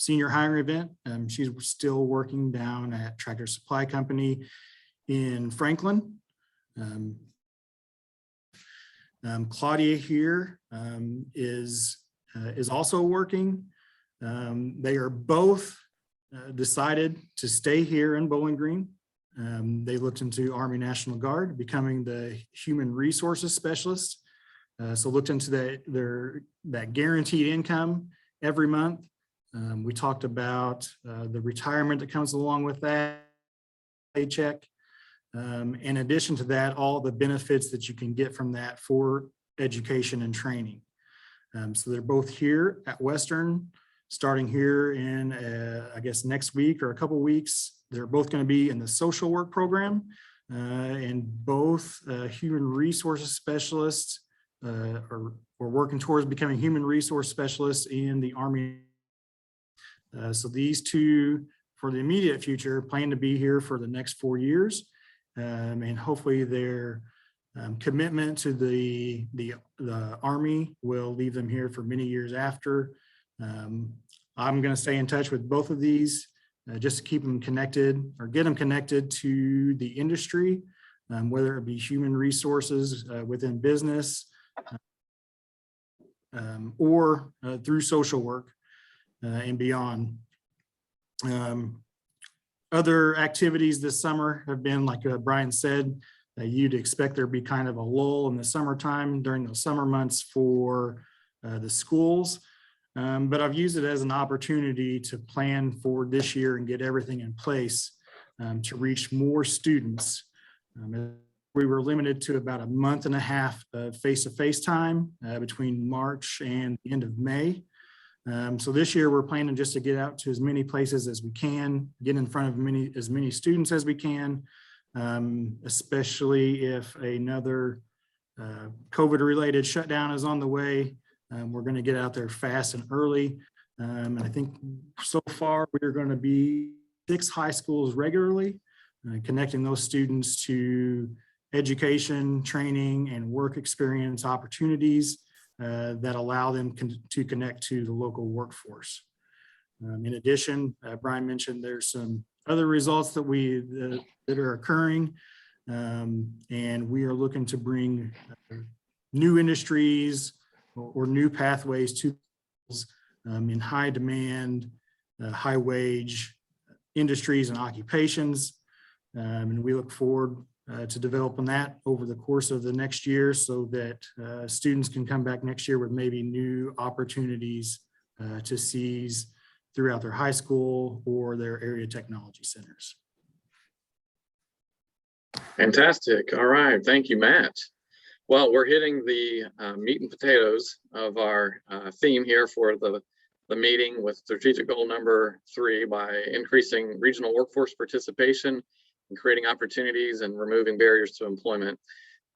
hiring event. She's still working down at Tractor Supply Company in Franklin. Claudia here is also working. They are both decided to stay here in Bowling Green. They looked into Army National Guard, becoming the human resources specialist. So looked into that guaranteed income every month. We talked about the retirement that comes along with that paycheck. In addition to that, all the benefits that you can get from that for education and training. So they're both here at Western, starting here in, I guess, next week or a couple weeks. They're both going to be in the social work program, and both human resources specialists are working towards becoming human resource specialists in the Army. So these two, for the immediate future, plan to be here for the next 4 years, and hopefully their commitment to the Army will leave them here for many years after. I'm going to stay in touch with both of these just to keep them connected or get them connected to the industry, whether it be human resources within business or through social work and beyond. Other activities this summer have been, like Brian said, you'd expect there'd be kind of a lull in the summertime during those summer months for the schools. But I've used it as an opportunity to plan for this year and get everything in place to reach more students. We were limited to about a month and a half of face-to-face time between March and the end of May. So this year we're planning just to get out to as many places as we can, get in front of as many students as we can, especially if another COVID-related shutdown is on the way. We're going to get out there fast and early. And I think so far we're going to be 6 high schools regularly, connecting those students to education, training, and work experience opportunities that allow them to connect to the local workforce. In addition, Brian mentioned there's some other results that that are occurring, and we are looking to bring new industries or new pathways to in high demand, high wage industries and occupations. And we look forward to developing that over the course of the next year so that students can come back next year with maybe new opportunities to seize throughout their high school or their area technology centers. Fantastic. All right. Thank you, Matt. Well, we're hitting the meat and potatoes of our theme here for the meeting with strategic goal number 3 by increasing regional workforce participation and creating opportunities and removing barriers to employment.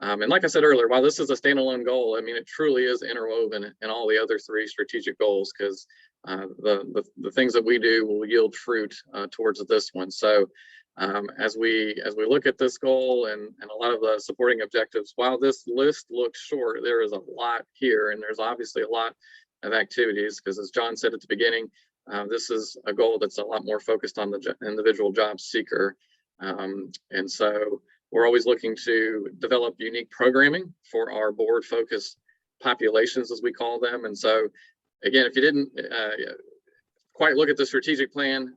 And like I said earlier, while this is a standalone goal, I mean, it truly is interwoven in all the other 3 strategic goals, because the things that we do will yield fruit towards this one. So as we look at this goal and a lot of the supporting objectives, while this list looks short, there is a lot here, and there's obviously a lot of activities, because as John said at the beginning, this is a goal that's a lot more focused on the individual job seeker. And so we're always looking to develop unique programming for our board focus populations, as we call them. And so, again, if you didn't quite look at the strategic plan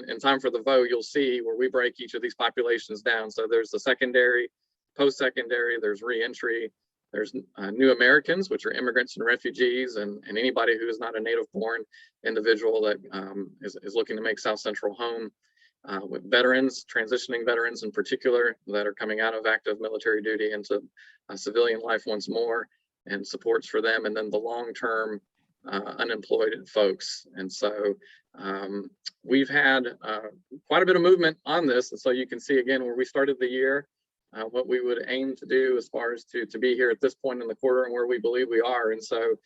in time for the vote, you'll see where we break each of these populations down. So there's the secondary, post-secondary, there's reentry, there's new Americans, which are immigrants and refugees, and anybody who is not a native-born individual that is looking to make South Central home. With veterans, transitioning veterans in particular, that are coming out of active military duty into civilian life once more, and supports for them, and then the long-term unemployed folks. And so we've had quite a bit of movement on this, and so you can see again where we started the year, what we would aim to do as far as to be here at this point in the quarter and where we believe we are. And so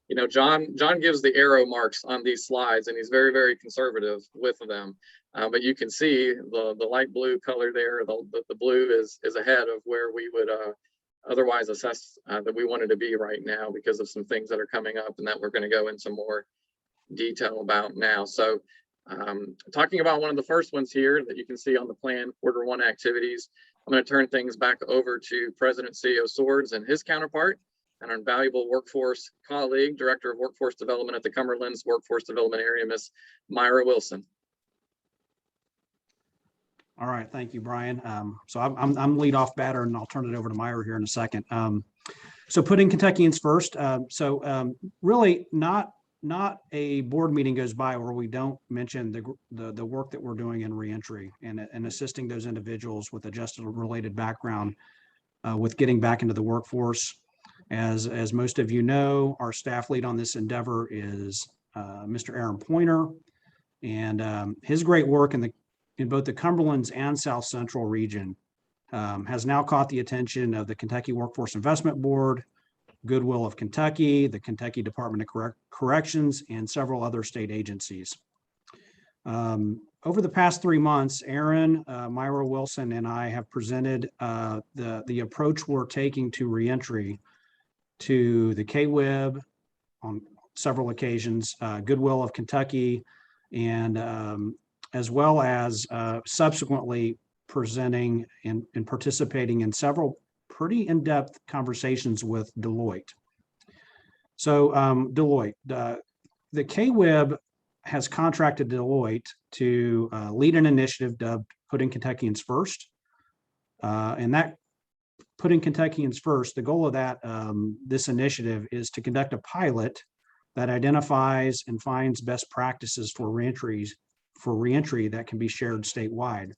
you know, John gives the arrow marks on these slides, and he's very, very conservative with them. But you can see the light blue color there, the blue is ahead of where we would otherwise assess that we wanted to be right now, because of some things that are coming up and that we're going to go into more detail about now. So talking about one of the first ones here that you can see on the plan, Q1 activities, I'm going to turn things back over to President CEO Swords and his counterpart, and our invaluable workforce colleague, Director of Workforce Development at the Cumberland's Workforce Development Area, Miss Myra Wilson. All right, thank you, Brian. So I'm lead off batter, and I'll turn it over to Myra here in a second. So putting Kentuckians first. Really not a board meeting goes by where we don't mention the work that we're doing in reentry and assisting those individuals with adjusted related background with getting back into the workforce. As most of you know, our staff lead on this endeavor is Mr. Aaron Poynter, and his great work in both the Cumberlands and South Central region has now caught the attention of the Kentucky Workforce Investment Board, Goodwill of Kentucky, the Kentucky Department of Corrections, and several other state agencies. Over the past 3 months, Aaron, Myra Wilson, and I have presented the approach we're taking to reentry to the KWIB on several occasions, Goodwill of Kentucky, and as well as subsequently presenting and participating in several pretty in-depth conversations with Deloitte. So Deloitte, the KWIB has contracted Deloitte to lead an initiative dubbed Putting Kentuckians First. And that Putting Kentuckians First, the goal of that this initiative is to conduct a pilot that identifies and finds best practices for reentry that can be shared statewide.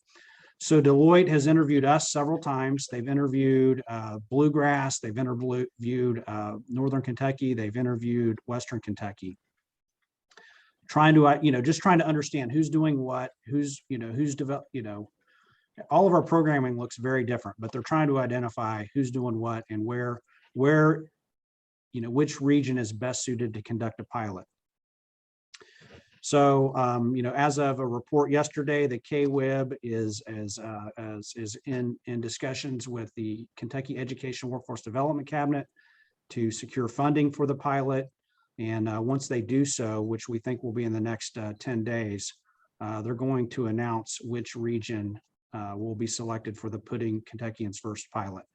So Deloitte has interviewed us several times. They've interviewed Bluegrass, they've interviewed Northern Kentucky, they've interviewed Western Kentucky. Trying to, just trying to understand who's doing what, who's developed, all of our programming looks very different, but they're trying to identify who's doing what and where, which region is best suited to conduct a pilot. So, as of a report yesterday, the KWIB is in discussions with the Kentucky Education Workforce Development Cabinet to secure funding for the pilot. And once they do so, which we think will be in the next 10 days, they're going to announce which region will be selected for the Putting Kentuckians First pilot.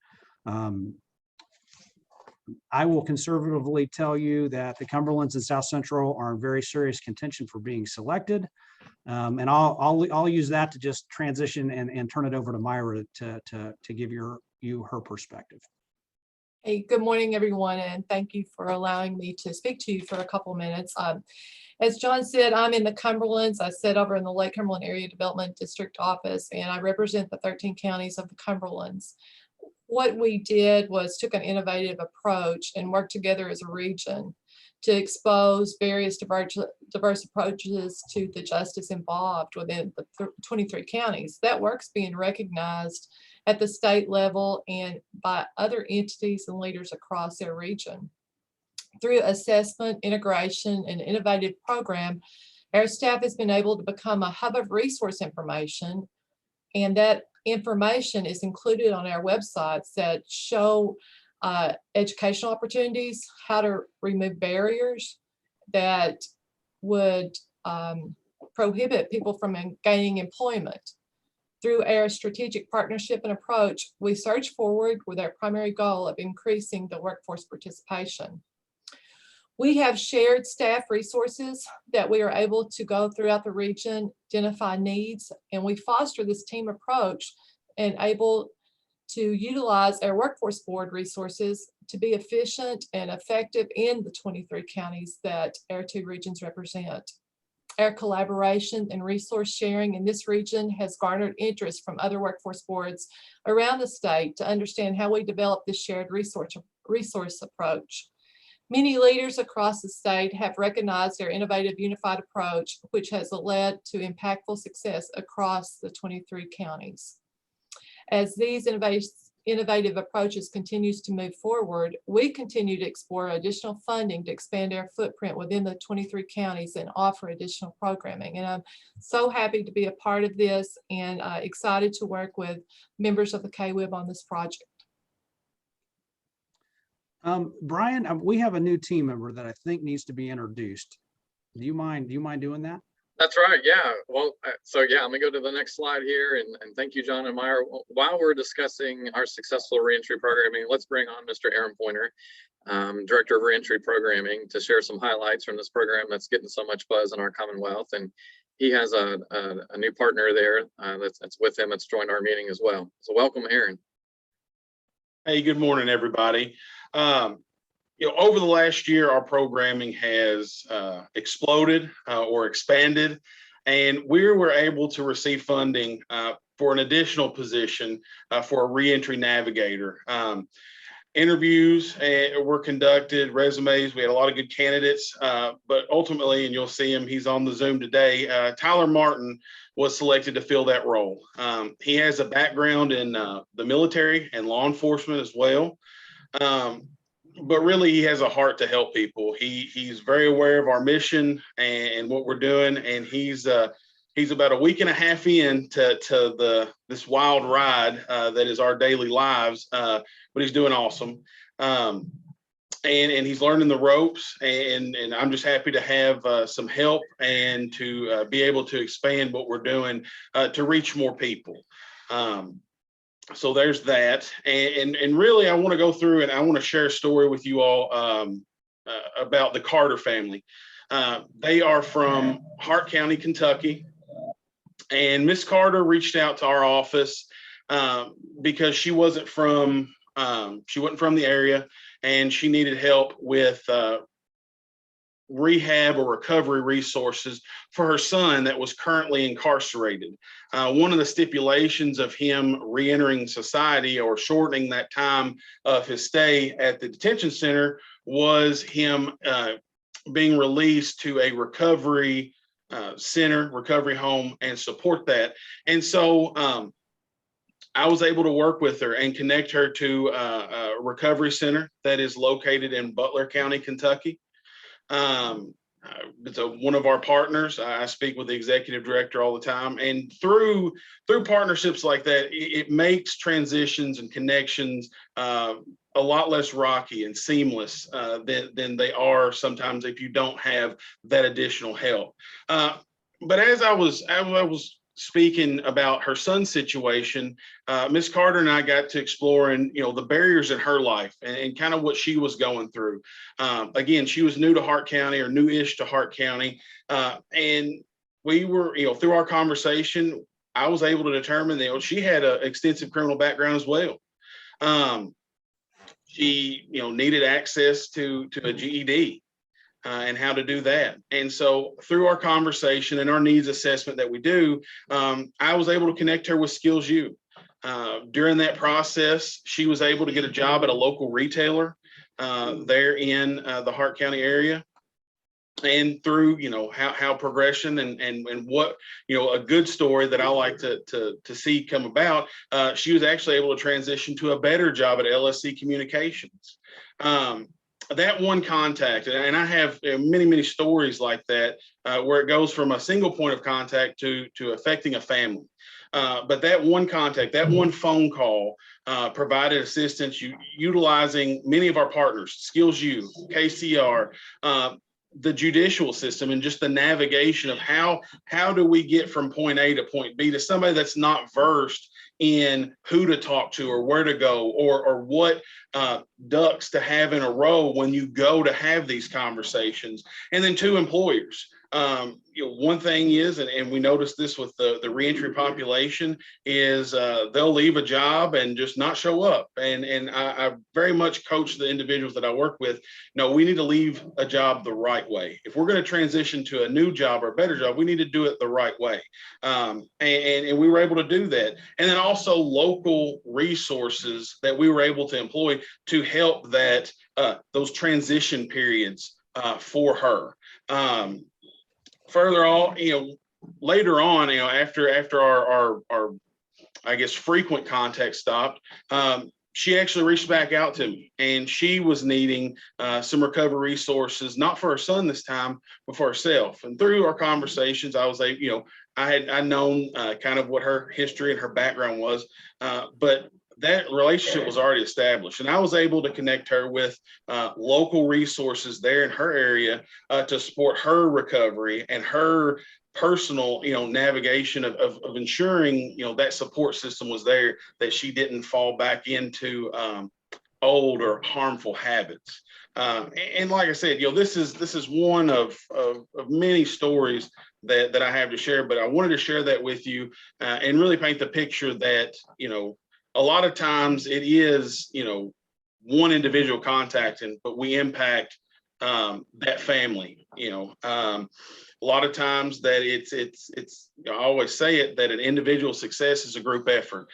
I will conservatively tell you that the Cumberlands and South Central are in very serious contention for being selected. And I'll use that to just transition and turn it over to Myra to give you her perspective. Hey, good morning, everyone, and thank you for allowing me to speak to you for a couple minutes. As John said, I'm in the Cumberlands. I sit over in the Lake Cumberland Area Development District office, and I represent the 13 counties of the Cumberlands. What we did was took an innovative approach and worked together as a region to expose various diverse approaches to the justice involved within the 23 counties. That work's being recognized at the state level and by other entities and leaders across their region. Through assessment, integration, and innovative program, our staff has been able to become a hub of resource information, and that information is included on our websites that show educational opportunities, how to remove barriers that would prohibit people from gaining employment. Through our strategic partnership and approach, we surge forward with our primary goal of increasing the workforce participation. We have shared staff resources that we are able to go throughout the region, identify needs, and we foster this team approach and able to utilize our workforce board resources to be efficient and effective in the 23 counties that our two regions represent. Our collaboration and resource sharing in this region has garnered interest from other workforce boards around the state to understand how we develop this shared resource approach. Many leaders across the state have recognized our innovative unified approach, which has led to impactful success across the 23 counties. As these innovative approaches continues to move forward, we continue to explore additional funding to expand our footprint within the 23 counties and offer additional programming. And I'm so happy to be a part of this and excited to work with members of the KWIB on this project. Brian, we have a new team member that I think needs to be introduced. Do you mind doing that? That's right. Yeah. Well, so yeah, I'm gonna go to the next slide here, and thank you, John and Meyer. While we're discussing our successful reentry programming, let's bring on Mr. Aaron Poynter, Director of Reentry Programming, to share some highlights from this program that's getting so much buzz in our Commonwealth. And he has a new partner there that's with him that's joined our meeting as well. So welcome, Aaron. Hey, good morning, everybody. Over the last year, our programming has exploded or expanded, and we were able to receive funding for an additional position for a reentry navigator. Interviews were conducted, resumes, we had a lot of good candidates, but ultimately, and you'll see him, he's on the Zoom today, Tyler Martin was selected to fill that role. He has a background in the military and law enforcement as well. But really, he has a heart to help people. He's very aware of our mission and what we're doing, and he's about a week and a half in to this wild ride that is our daily lives. But he's doing awesome, and he's learning the ropes. And I'm just happy to have some help and to be able to expand what we're doing to reach more people. So there's that, and really I want to go through and I want to share a story with you all about the Carter family. They are from Hart County, Kentucky, and Miss Carter reached out to our office because she wasn't from the area, and she needed help with rehab or recovery resources for her son that was currently incarcerated. One of the stipulations of him reentering society or shortening that time of his stay at the detention center was him being released to a recovery center, recovery home, and support that. And so I was able to work with her and connect her to a recovery center that is located in Butler County, Kentucky. It's one of our partners. I speak with the executive director all the time, and through partnerships like that, it makes transitions and connections a lot less rocky and seamless than they are sometimes if you don't have that additional help. But as I was speaking about her son's situation, Miss Carter and I got to exploring, the barriers in her life and kind of what she was going through. Again, she was new to Hart County, or new-ish to Hart County, and we were, through our conversation, I was able to determine that she had an extensive criminal background as well. She, needed access to a GED. And how to do that. And so through our conversation and our needs assessment that we do, I was able to connect her with Skills U. During that process, she was able to get a job at a local retailer there in the Hart County area. and through, how progression and what, a good story that I like to see come about, she was actually able to transition to a better job at LSC Communications. That one contact, and I have many, many stories like that, where it goes from a single point of contact to affecting a family. But that one contact, that one phone call, provided assistance, utilizing many of our partners, SkillsU, KCR, the judicial system, and just the navigation of how do we get from point A to point B to somebody that's not versed in who to talk to or where to go or what ducks to have in a row when you go to have these conversations. And then two, employers. One thing is, and we noticed this with the reentry population, is they'll leave a job and just not show up. And I very much coach the individuals that I work with. No, we need to leave a job the right way. If we're going to transition to a new job or a better job, we need to do it the right way. And we were able to do that. And then also local resources that we were able to employ to help that those transition periods for her. Further on, later on, after our I guess frequent contact stopped, she actually reached back out to me, and she was needing some recovery resources, not for her son this time, but for herself. And through our conversations, I was able, I known kind of what her history and her background was, but that relationship was already established, and I was able to connect her with local resources there in her area to support her recovery and her personal, navigation of ensuring, that support system was there, that she didn't fall back into old or harmful habits. And like I said, this is one of many stories that I have to share, but I wanted to share that with you and really paint the picture that, a lot of times it is, one individual contacting, but we impact that family. A lot of times that it's I always say it, that an individual success is a group effort.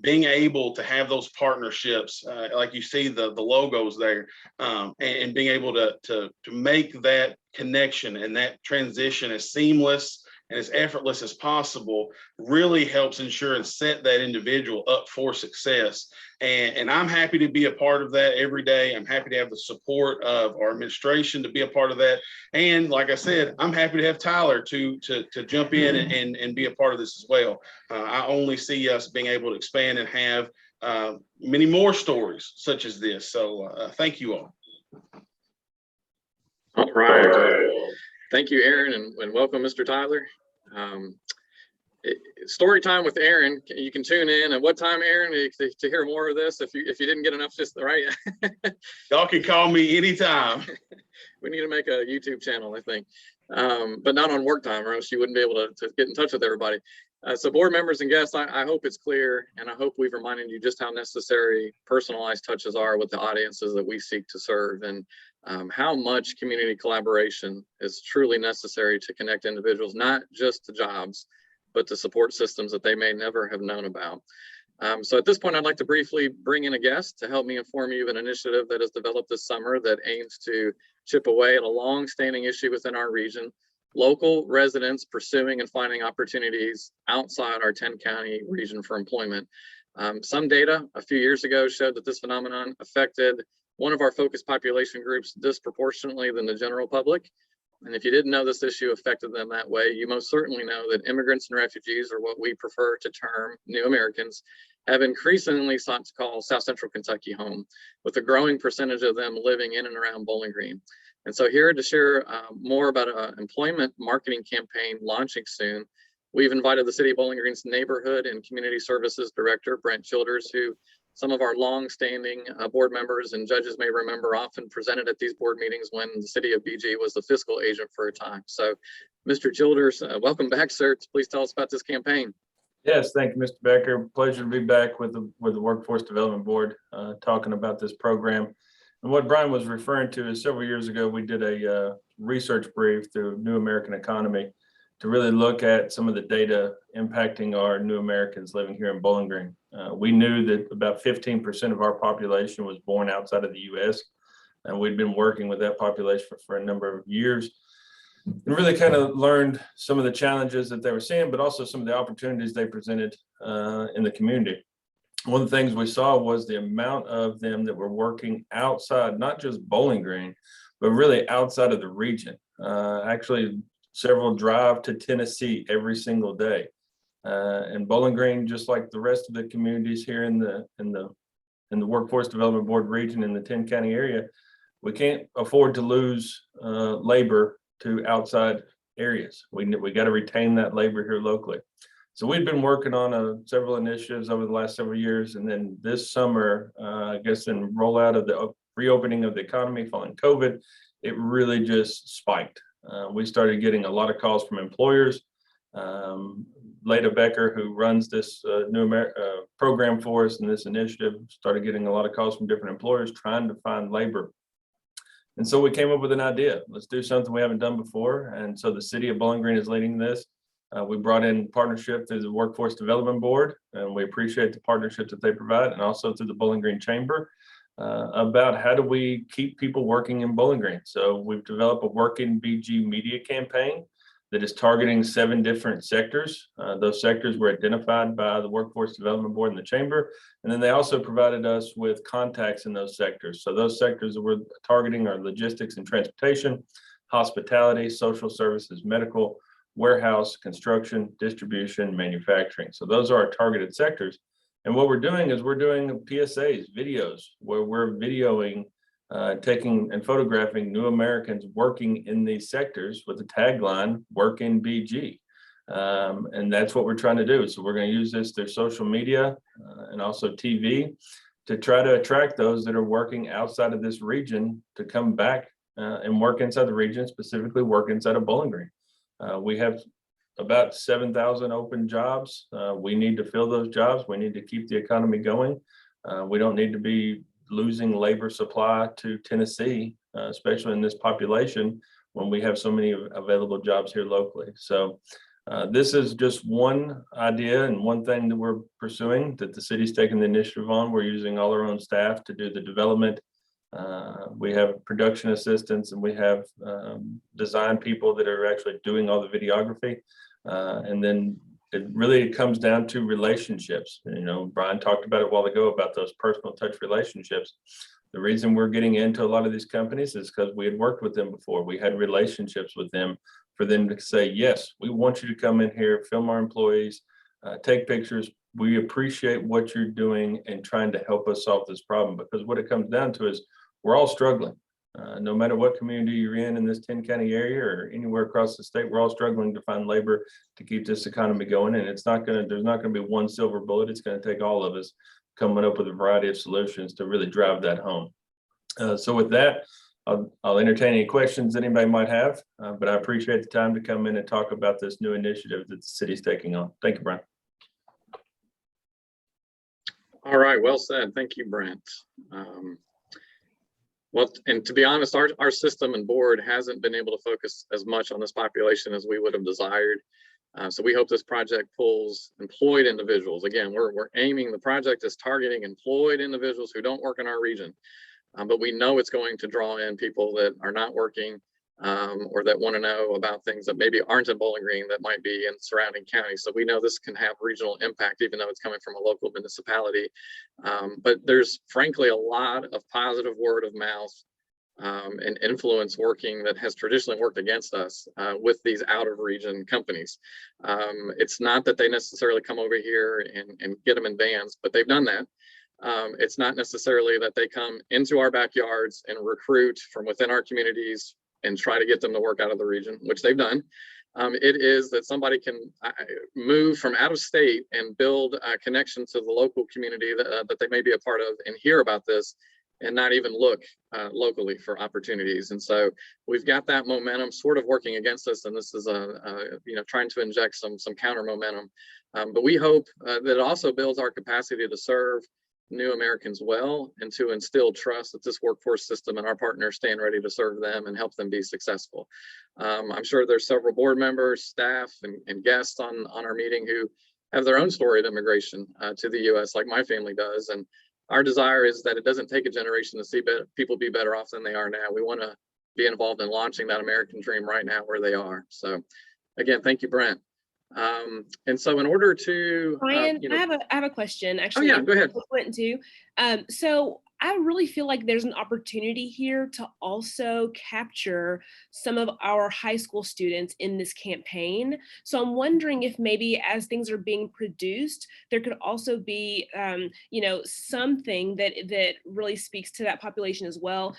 Being able to have those partnerships, like you see the logos there, and being able to make that connection and that transition as seamless and as effortless as possible really helps ensure and set that individual up for success. And I'm happy to be a part of that every day. I'm happy to have the support of our administration to be a part of that. And like I said, I'm happy to have Tyler to jump in and be a part of this as well. I only see us being able to expand and have many more stories such as this. So thank you all. All right. Thank you, Aaron, and welcome, Mr. Tyler. Story time with Aaron. You can tune in at what time, Aaron, to hear more of this? If you didn't get enough, just right. Y'all can call me anytime. We need to make a YouTube channel, I think, but not on work time, or else you wouldn't be able to get in touch with everybody. So board members and guests, I hope it's clear, and I hope we've reminded you just how necessary personalized touches are with the audiences that we seek to serve, and how much community collaboration is truly necessary to connect individuals, not just to jobs, but to support systems that they may never have known about. So at this point, I'd like to briefly bring in a guest to help me inform you of an initiative that has developed this summer that aims to chip away at a long-standing issue within our region: local residents pursuing and finding opportunities outside our 10-county region for employment. Some data a few years ago showed that this phenomenon affected one of our focus population groups disproportionately than the general public. And if you didn't know this issue affected them that way, you most certainly know that immigrants and refugees, or what we prefer to term new Americans, have increasingly sought to call South Central Kentucky home, with a growing percentage of them living in and around Bowling Green. And so here to share more about an employment marketing campaign launching soon, we've invited the City of Bowling Green's Neighborhood and Community Services Director, Brent Childers, who some of our long-standing board members and judges may remember often presented at these board meetings when the City of BG was the fiscal agent for a time. So, Mr. Childers, welcome back, sir. Please tell us about this campaign. Yes, thank you, Mr. Becker. Pleasure to be back with the Workforce Development Board talking about this program. And what Brian was referring to is several years ago, we did a research brief through New American Economy to really look at some of the data impacting our new Americans living here in Bowling Green. We knew that about 15% of our population was born outside of the U.S., and we'd been working with that population for a number of years. and really kind of learned some of the challenges that they were seeing, but also some of the opportunities they presented in the community. One of the things we saw was the amount of them that were working outside, not just Bowling Green, but really outside of the region. Actually, several drive to Tennessee every single day. And Bowling Green, just like the rest of the communities here in the Workforce Development Board region in the 10-county area, we can't afford to lose labor to outside areas. We got to retain that labor here locally. So we've been working on several initiatives over the last several years, and then this summer, I guess, in rollout of the reopening of the economy following COVID, it really just spiked. We started getting a lot of calls from employers. Leda Becker, who runs this program for us and this initiative, started getting a lot of calls from different employers trying to find labor. And so we came up with an idea. Let's do something we haven't done before. And so the city of Bowling Green is leading this. We brought in partnership through the Workforce Development Board, and we appreciate the partnership that they provide, and also through the Bowling Green Chamber about how do we keep people working in Bowling Green. So we've developed a Working BG media campaign that is targeting 7 different sectors. Those sectors were identified by the Workforce Development Board and the Chamber, and then they also provided us with contacts in those sectors. So those sectors that we're targeting are logistics and transportation, hospitality, social services, medical, warehouse, construction, distribution, manufacturing. So those are our targeted sectors. And what we're doing is we're doing PSAs, videos, where we're videoing, taking and photographing new Americans working in these sectors with the tagline, Work in BG. And that's what we're trying to do. So we're going to use this through social media and also TV to try to attract those that are working outside of this region to come back and work inside the region, specifically work inside of Bowling Green. We have about 7,000 open jobs. We need to fill those jobs. We need to keep the economy going. We don't need to be losing labor supply to Tennessee, especially in this population, when we have so many available jobs here locally. So this is just one idea and one thing that we're pursuing that the city's taking the initiative on. We're using all our own staff to do the development. We have production assistants, and we have design people that are actually doing all the videography. And then it really comes down to relationships. You know, Brian talked about it a while ago about those personal touch relationships. The reason we're getting into a lot of these companies is because we had worked with them before. We had relationships with them for them to say, yes, we want you to come in here, film our employees, take pictures. We appreciate what you're doing and trying to help us solve this problem, because what it comes down to is we're all struggling. No matter what community you're in this 10-county area or anywhere across the state, we're all struggling to find labor to keep this economy going. And there's not going to be one silver bullet. It's going to take all of us coming up with a variety of solutions to really drive that home. So with that, I'll entertain any questions that anybody might have, but I appreciate the time to come in and talk about this new initiative that the city's taking on. Thank you, Brian. All right, well said. Thank you, Brent. Well, and to be honest, our system and board hasn't been able to focus as much on this population as we would have desired. So we hope this project pulls employed individuals. Again, we're aiming, the project is targeting employed individuals who don't work in our region. But we know it's going to draw in people that are not working or that want to know about things that maybe aren't in Bowling Green that might be in surrounding counties. So we know this can have regional impact, even though it's coming from a local municipality. But there's frankly a lot of positive word of mouth and influence working that has traditionally worked against us with these out of region companies. It's not that they necessarily come over here and get them in vans, but they've done that. It's not necessarily that they come into our backyards and recruit from within our communities and try to get them to work out of the region, which they've done. It is that somebody can move from out of state and build a connection to the local community that they may be a part of and hear about this and not even look locally for opportunities. And so we've got that momentum sort of working against us, and this is trying to inject some counter momentum. But we hope that it also builds our capacity to serve new Americans well and to instill trust that this workforce system and our partners stand ready to serve them and help them be successful. I'm sure there's several board members, staff, and guests on our meeting who have their own story of immigration to the U.S. like my family does. And our desire is that it doesn't take a generation to see people be better off than they are now. We want to be involved in launching that American dream right now where they are. So again, thank you, Brent. And so in order to, Brian, you know, I have a question actually. oh yeah, go ahead. So I really feel like there's an opportunity here to also capture some of our high school students in this campaign. So I'm wondering if maybe as things are being produced, there could also be, you know, something that really speaks to that population as well.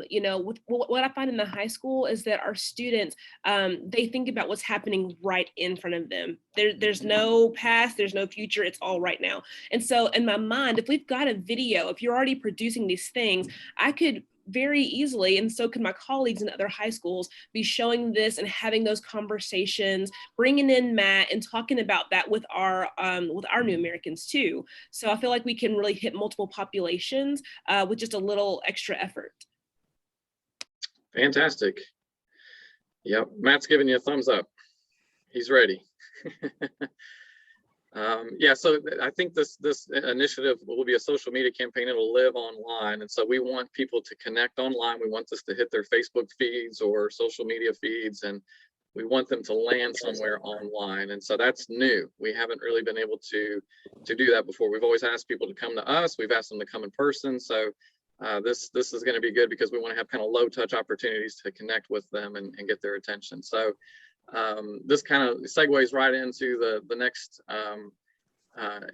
You know, what I find in the high school is that our students, they think about what's happening right in front of them. There's no past, there's no future, it's all right now. And so in my mind, if we've got a video, if you're already producing these things, I could very easily, and so could my colleagues in other high schools, be showing this and having those conversations, bringing in Matt and talking about that with our new Americans too. So I feel like we can really hit multiple populations with just a little extra effort. Fantastic. Yep, Matt's giving you a thumbs up. He's ready. Yeah, so I think this initiative will be a social media campaign. It'll live online, and so we want people to connect online. We want this to hit their Facebook feeds or social media feeds, and we want them to land somewhere online. And so that's new. We haven't really been able to do that before. We've always asked people to come to us. We've asked them to come in person. So this is going to be good because we want to have kind of low touch opportunities to connect with them and get their attention. So this kind of segues right into the next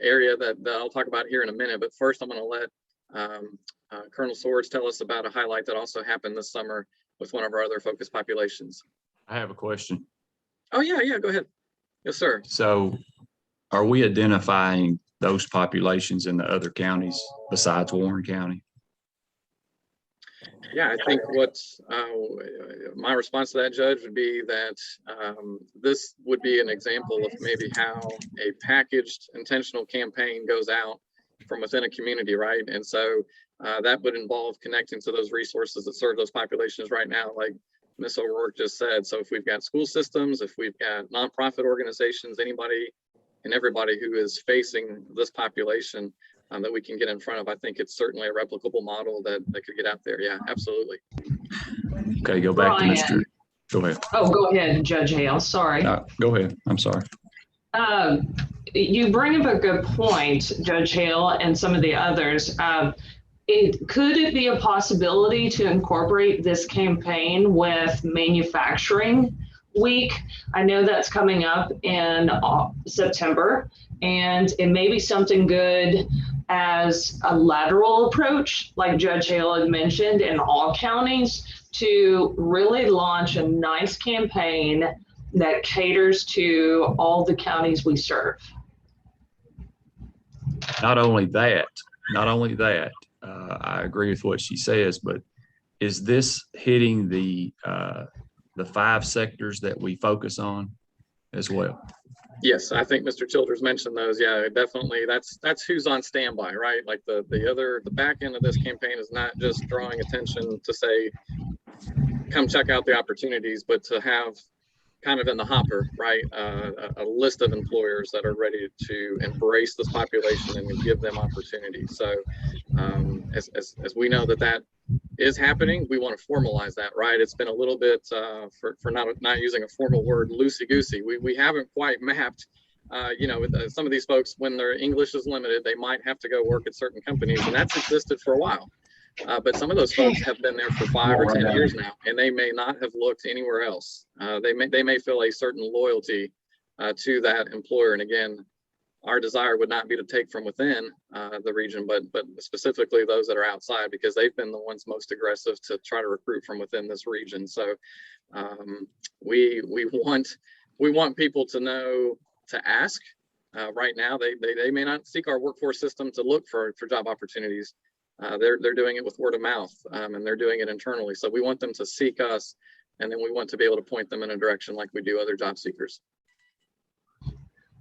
area that I'll talk about here in a minute. But first, I'm going to let Colonel Swords tell us about a highlight that also happened this summer with one of our other focus populations. I have a question. Oh, yeah, go ahead. Yes, sir. So are we identifying those populations in the other counties besides Warren County? Yeah, I think what my response to that, Judge, would be that this would be an example of maybe how a packaged intentional campaign goes out from within a community, right? And so that would involve connecting to those resources that serve those populations right now, like Ms. O'Rourke just said. So if we've got school systems, if we've got nonprofit organizations, anybody and everybody who is facing this population, that we can get in front of, I think it's certainly a replicable model that could get out there. Yeah, absolutely. Okay, go back Brian. to Mr. Go ahead. Oh, go ahead, Judge Hale. Sorry. Go ahead. I'm sorry. You bring up a good point, Judge Hale, and some of the others. Could it be a possibility to incorporate this campaign with Manufacturing Week? I know that's coming up in September, and it may be something good as a lateral approach, like Judge Hale had mentioned, in all counties, to really launch a nice campaign that caters to all the counties we serve. Not only that, I agree with what she says, but is this hitting the 5 sectors that we focus on as well? Yes, I think Mr. Childers mentioned those. Yeah, definitely. That's who's on standby, right? Like the back end of this campaign is not just drawing attention to say, come check out the opportunities, but to have kind of in the hopper, right? A list of employers that are ready to embrace this population and give them opportunities. So as we know that is happening, we want to formalize that, right? It's been a little bit, for not using a formal word, loosey-goosey. We haven't quite mapped, some of these folks, when their English is limited, they might have to go work at certain companies, and that's existed for a while. But some of those folks have been there for 5 or 10 years now, and they may not have looked anywhere else. They may feel a certain loyalty to that employer. And again, our desire would not be to take from within the region, but specifically those that are outside, because they've been the ones most aggressive to try to recruit from within this region. So we want people to know to ask. Right now, they may not seek our workforce system to look for job opportunities. They're doing it with word of mouth, and they're doing it internally. So we want them to seek us, and then we want to be able to point them in a direction like we do other job seekers.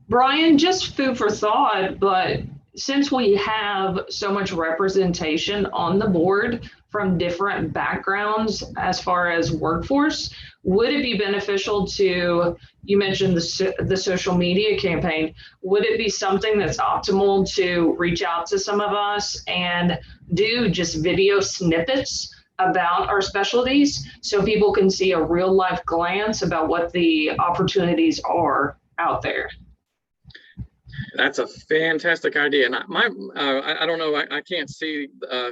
Brian, just food for thought, but since we have so much representation on the board from different backgrounds as far as workforce, would it be beneficial to, you mentioned the social media campaign, would it be something that's optimal to reach out to some of us and do just video snippets about our specialties so people can see a real life glance about what the opportunities are out there. That's a fantastic idea. And I don't know, I can't see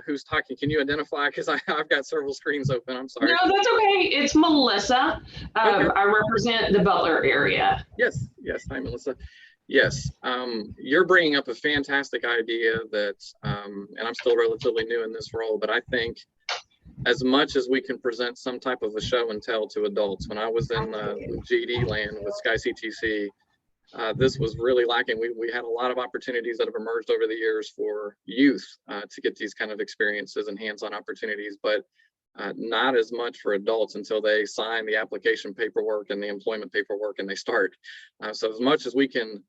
who's talking. Can you identify? Because I've got several screens open. I'm sorry. No, that's okay. It's Melissa. Okay. I represent the Butler area. Yes. Hi, Melissa. Yes, you're bringing up a fantastic idea that, and I'm still relatively new in this role, but I think as much as we can present some type of a show and tell to adults, when I was in GD land with Sky CTC, this was really lacking. We had a lot of opportunities that have emerged over the years for youth to get these kind of experiences and hands-on opportunities, but not as much for adults until they sign the application paperwork and the employment paperwork and they start. So as much as we can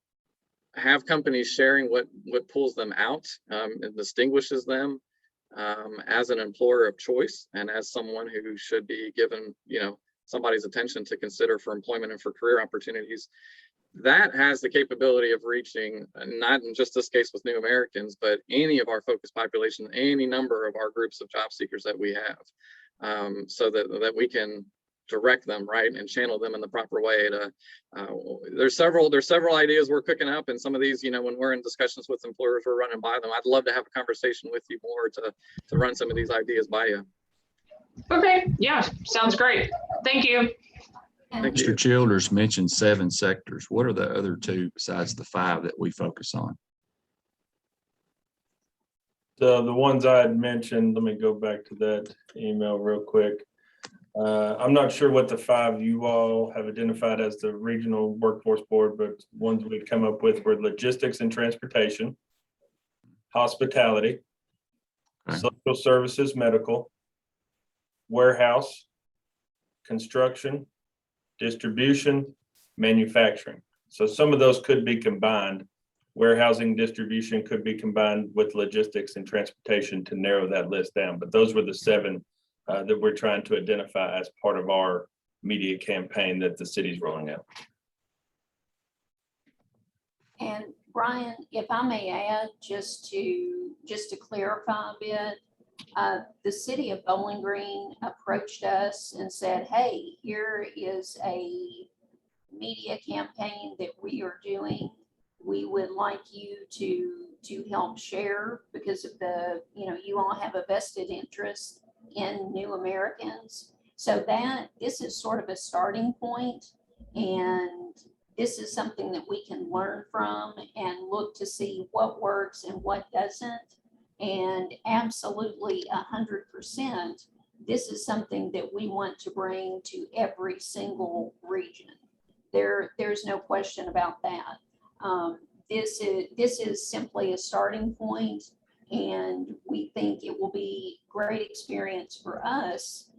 have companies sharing what pulls them out and distinguishes them as an employer of choice and as someone who should be given, somebody's attention to consider for employment and for career opportunities, that has the capability of reaching, not in just this case with new Americans, but any of our focus population, any number of our groups of job seekers that we have, so that we can direct them right and channel them in the proper way. There's several ideas we're cooking up, and some of these, when we're in discussions with employers, we're running by them. I'd love to have a conversation with you more to run some of these ideas by you. Okay, yeah, sounds great. Thank you. Mr. Childers mentioned 7 sectors. What are the other 2 besides the 5 that we focus on? So the ones I had mentioned, let me go back to that email real quick. I'm not sure what the 5 you all have identified as the regional workforce board, but ones we've come up with were logistics and transportation, hospitality, social services, medical, warehouse, construction, distribution, manufacturing. So some of those could be combined. Warehousing, distribution could be combined with logistics and transportation to narrow that list down. But those were the 7 that we're trying to identify as part of our media campaign that the city's rolling out. And Brian, if I may add, just to clarify a bit, the city of Bowling Green approached us and said, hey, here is a media campaign that we are doing. We would like you to help share because of you all have a vested interest in new Americans. So this is sort of a starting point, and this is something that we can learn from and look to see what works and what doesn't. And absolutely 100%, this is something that we want to bring to every single region. There's no question about that. This is simply a starting point, and we think it will be great experience for us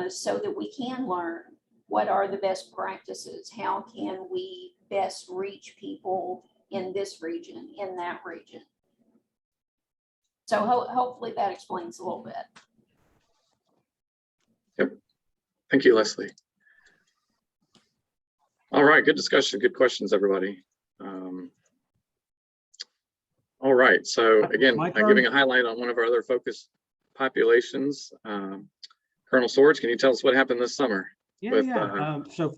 so that we can learn what are the best practices, how can we best reach people in this region, in that region. So hopefully that explains a little bit. Yep. Thank you, Leslie. All right, good discussion, good questions, everybody. All right, so again, giving a highlight on one of our other focus populations. Colonel Swords, can you tell us what happened this summer? So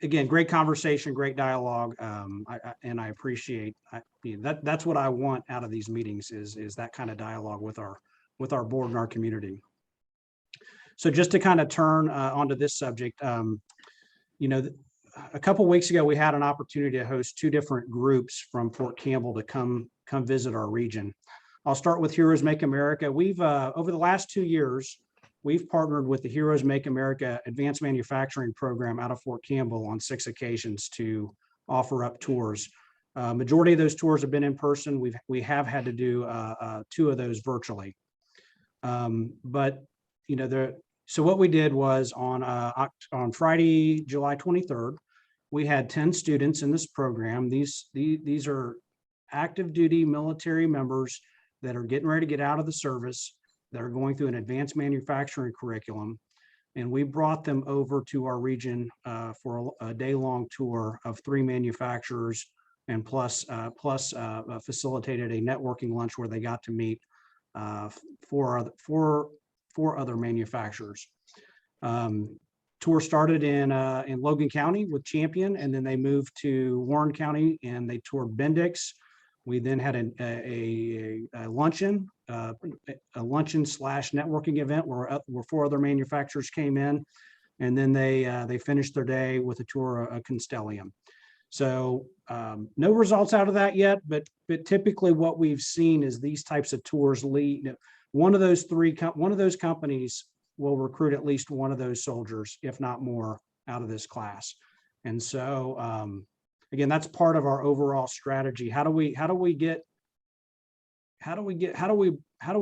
again, great conversation, great dialogue, and I appreciate that's what I want out of these meetings is that kind of dialogue with our board and our community. So just to kind of turn onto this subject, a couple of weeks ago we had an opportunity to host 2 different groups from Fort Campbell to come visit our region. I'll start with Heroes Make America. We've over the last 2 years, we've partnered with the Heroes Make America Advanced Manufacturing Program out of Fort Campbell on 6 occasions to offer up tours. Majority of those tours have been in person. We have had to do 2 of those virtually. So what we did was on Friday, July 23rd, we had 10 students in this program. These are active duty military members that are getting ready to get out of the service, that are going through an advanced manufacturing curriculum. And we brought them over to our region for a day-long tour of 3 manufacturers, and plus facilitated a networking lunch where they got to meet 4 other manufacturers. Tour started in Logan County with Champion, and then they moved to Warren County and they toured Bendix. We then had a luncheon, / networking event where 4 other manufacturers came in, and then they finished their day with a tour of Constellium. So no results out of that yet, but typically what we've seen is these types of tours lead. One of those companies will recruit at least one of those soldiers, if not more, out of this class. And so again, that's part of our overall strategy. How do we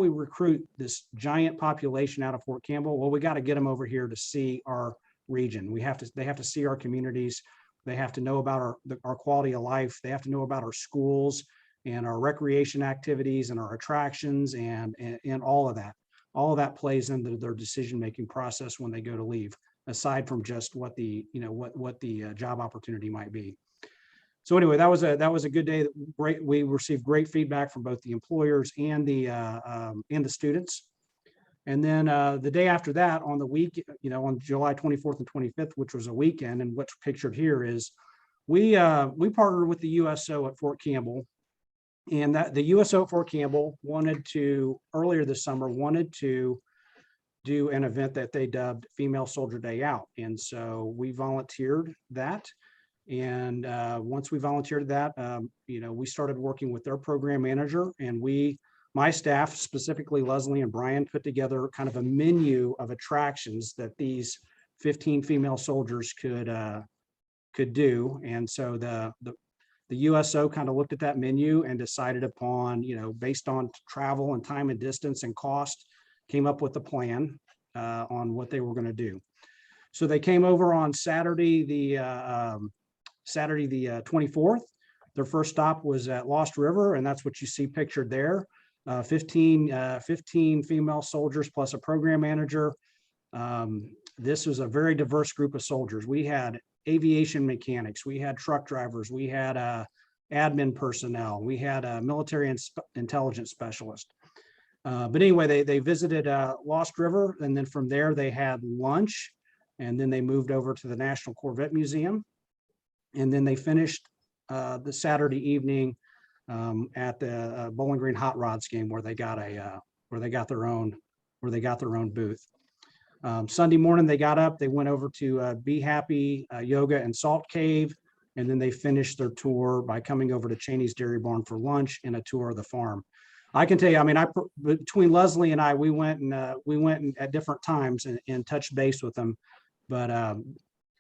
recruit this giant population out of Fort Campbell? Well, we got to get them over here to see our region. They have to see our communities. They have to know about our quality of life. They have to know about our schools and our recreation activities and our attractions and all of that. All of that plays into their decision-making process when they go to leave, aside from just what the job opportunity might be. So anyway, that was a good day. Great, we received great feedback from both the employers and the students. And then the day after that, on the week, on July 24th and 25th, which was a weekend, and what's pictured here is we partnered with the USO at Fort Campbell. And that the USO at Fort Campbell earlier this summer wanted to do an event that they dubbed Female Soldier Day Out. And so we volunteered that. And once we volunteered that, we started working with their program manager, and my staff, specifically Leslie and Brian, put together kind of a menu of attractions that these 15 female soldiers could do. And so the USO kind of looked at that menu and decided upon, based on travel and time and distance and cost, came up with a plan on what they were going to do. So they came over on Saturday the 24th. Their first stop was at Lost River, and that's what you see pictured there. 15 female soldiers plus a program manager. This was a very diverse group of soldiers. We had aviation mechanics, we had truck drivers, we had admin personnel, we had a military intelligence specialist. But anyway, they visited Lost River, and then from there they had lunch, and then they moved over to the National Corvette Museum, and then they finished the Saturday evening at the Bowling Green Hot Rods game, where they got their own booth. Sunday morning, they got up, they went over to Be Happy Yoga and Salt Cave, and then they finished their tour by coming over to Cheney's Dairy Barn for lunch and a tour of the farm. I can tell you, between Leslie and I, we went at different times and touched base with them, but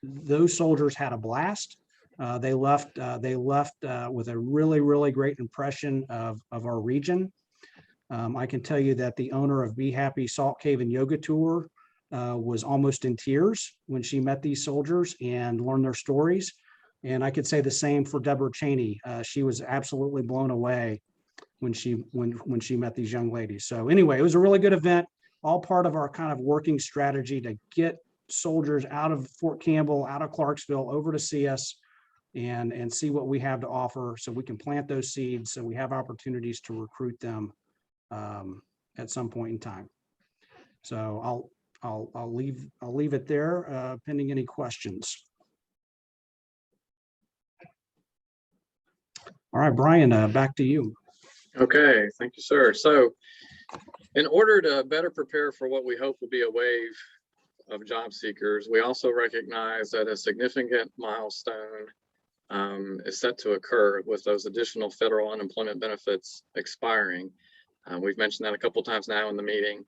those soldiers had a blast. They left with a really, really great impression of our region. I can tell you that the owner of Be Happy Salt Cave and Yoga Tour was almost in tears when she met these soldiers and learned their stories. And I could say the same for Deborah Cheney. She was absolutely blown away when she met these young ladies. So anyway, it was a really good event, all part of our kind of working strategy to get soldiers out of Fort Campbell, out of Clarksville, over to see us and see what we have to offer, so we can plant those seeds, so we have opportunities to recruit them at some point in time. So I'll leave it there pending any questions. All right, Brian, back to you. Okay, thank you, sir. So in order to better prepare for what we hope will be a wave of job seekers, we also recognize that a significant milestone is set to occur with those additional federal unemployment benefits expiring. We've mentioned that a couple times now in the meeting.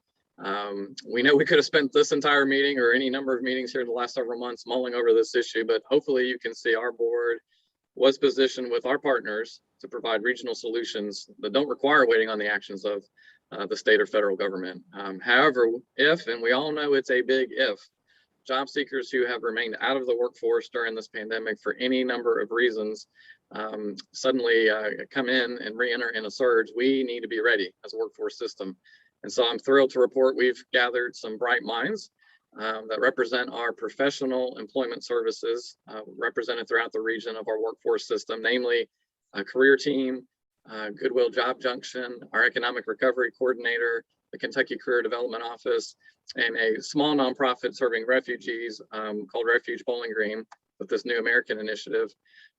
We know we could have spent this entire meeting or any number of meetings here in the last several months mulling over this issue, but hopefully you can see our board was positioned with our partners to provide regional solutions that don't require waiting on the actions of the state or federal government. However, if, and we all know it's a big if, job seekers who have remained out of the workforce during this pandemic for any number of reasons suddenly come in and re-enter in a surge, we need to be ready as a workforce system. And so I'm thrilled to report we've gathered some bright minds that represent our professional employment services represented throughout the region of our workforce system, namely a career team, Goodwill Job Junction, our economic recovery coordinator, the Kentucky Career Development Office, and a small nonprofit serving refugees called Refuge Bowling Green with this New American initiative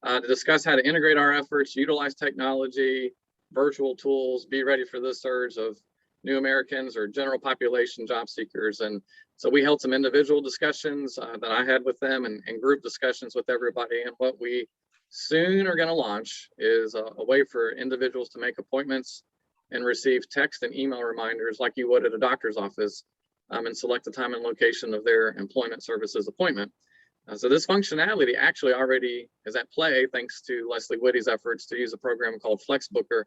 to discuss how to integrate our efforts, utilize technology, virtual tools, be ready for this surge of new Americans or general population job seekers. And so we held some individual discussions that I had with them and group discussions with everybody. And what we soon are going to launch is a way for individuals to make appointments and receive text and email reminders like you would at a doctor's office, and select the time and location of their employment services appointment. So this functionality actually already is at play thanks to Leslie Whitty's efforts to use a program called FlexBooker,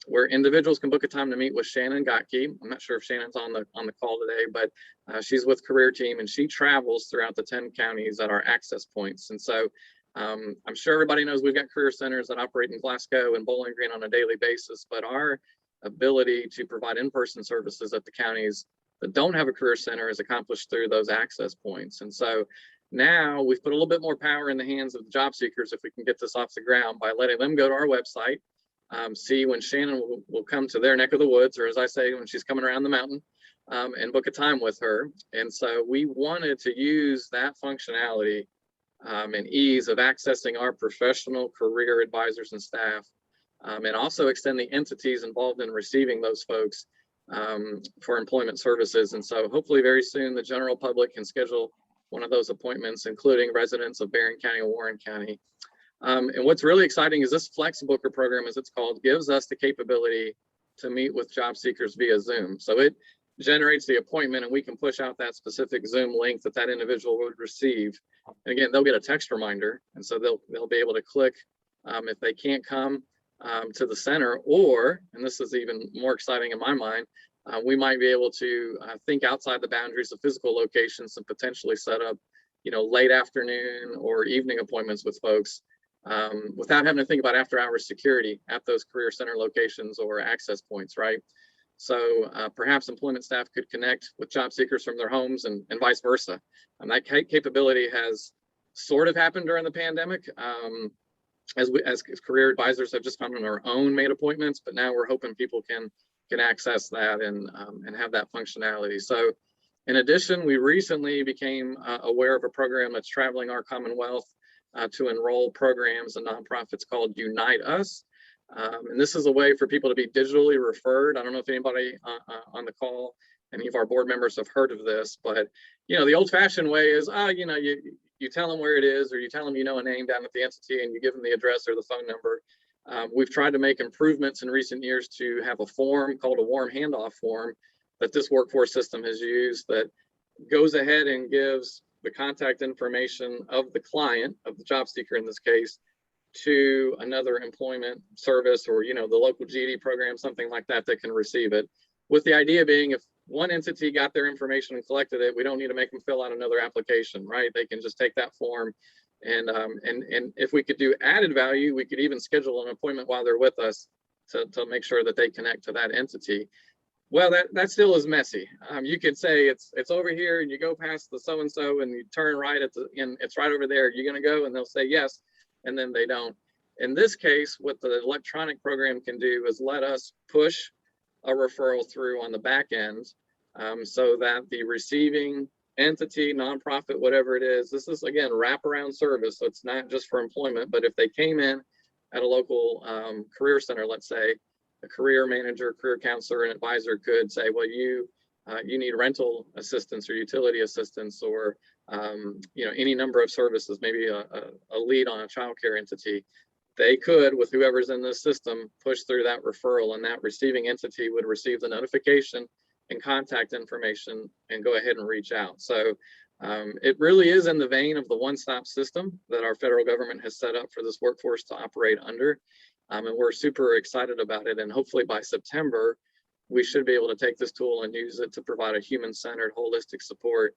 where individuals can book a time to meet with Shannon Gottke. I'm not sure if Shannon's on the call today, but she's with Career Team and she travels throughout the 10 counties at our access points. And so I'm sure everybody knows we've got career centers that operate in Glasgow and Bowling Green on a daily basis, but our ability to provide in-person services at the counties that don't have a career center is accomplished through those access points. And so now we've put a little bit more power in the hands of the job seekers if we can get this off the ground by letting them go to our website, see when Shannon will come to their neck of the woods, or as I say, when she's coming around the mountain, and book a time with her. And so we wanted to use that functionality and ease of accessing our professional career advisors and staff, and also extend the entities involved in receiving those folks for employment services. And so hopefully very soon the general public can schedule one of those appointments, including residents of Barron County or Warren County. And what's really exciting is this FlexBooker program, as it's called, gives us the capability to meet with job seekers via Zoom. So it generates the appointment and we can push out that specific Zoom link that that individual would receive. And again, they'll get a text reminder. And so they'll be able to click if they can't come to the center, or, and this is even more exciting in my mind, we might be able to think outside the boundaries of physical locations and potentially set up, late afternoon or evening appointments with folks without having to think about after-hours security at those career center locations or access points, right? So perhaps employment staff could connect with job seekers from their homes and vice versa. And that capability has sort of happened during the pandemic. As career advisors have just found on our own made appointments, but now we're hoping people can access that and have that functionality. So in addition, we recently became aware of a program that's traveling our Commonwealth to enroll programs and nonprofits called Unite Us. And this is a way for people to be digitally referred. I don't know if anybody on the call, any of our board members have heard of this, but the old fashioned way is, you tell them where it is, or you tell them a name down at the entity and you give them the address or the phone number. We've tried to make improvements in recent years to have a form called a warm handoff form that this workforce system has used that goes ahead and gives the contact information of the client, of the job seeker in this case, to another employment service or the local GED program, something like that, that can receive it. With the idea being, if one entity got their information and collected it, we don't need to make them fill out another application, right? They can just take that form and if we could do added value, we could even schedule an appointment while they're with us to make sure that they connect to that entity. Well, that still is messy. You could say it's over here and you go past the so-and-so and you turn right and it's right over there. You're going to go, and they'll say yes, and then they don't. In this case, what the electronic program can do is let us push a referral through on the back end, so that the receiving entity, nonprofit, whatever it is, this is again wraparound service. So it's not just for employment, but if they came in at a local career center, let's say, a career manager, career counselor, and advisor could say, well, you need rental assistance or utility assistance, or any number of services, maybe a lead on a childcare entity. They could, with whoever's in this system, push through that referral, and that receiving entity would receive the notification and contact information and go ahead and reach out. So it really is in the vein of the one-stop system that our federal government has set up for this workforce to operate under. And we're super excited about it. And hopefully by September, we should be able to take this tool and use it to provide a human-centered, holistic support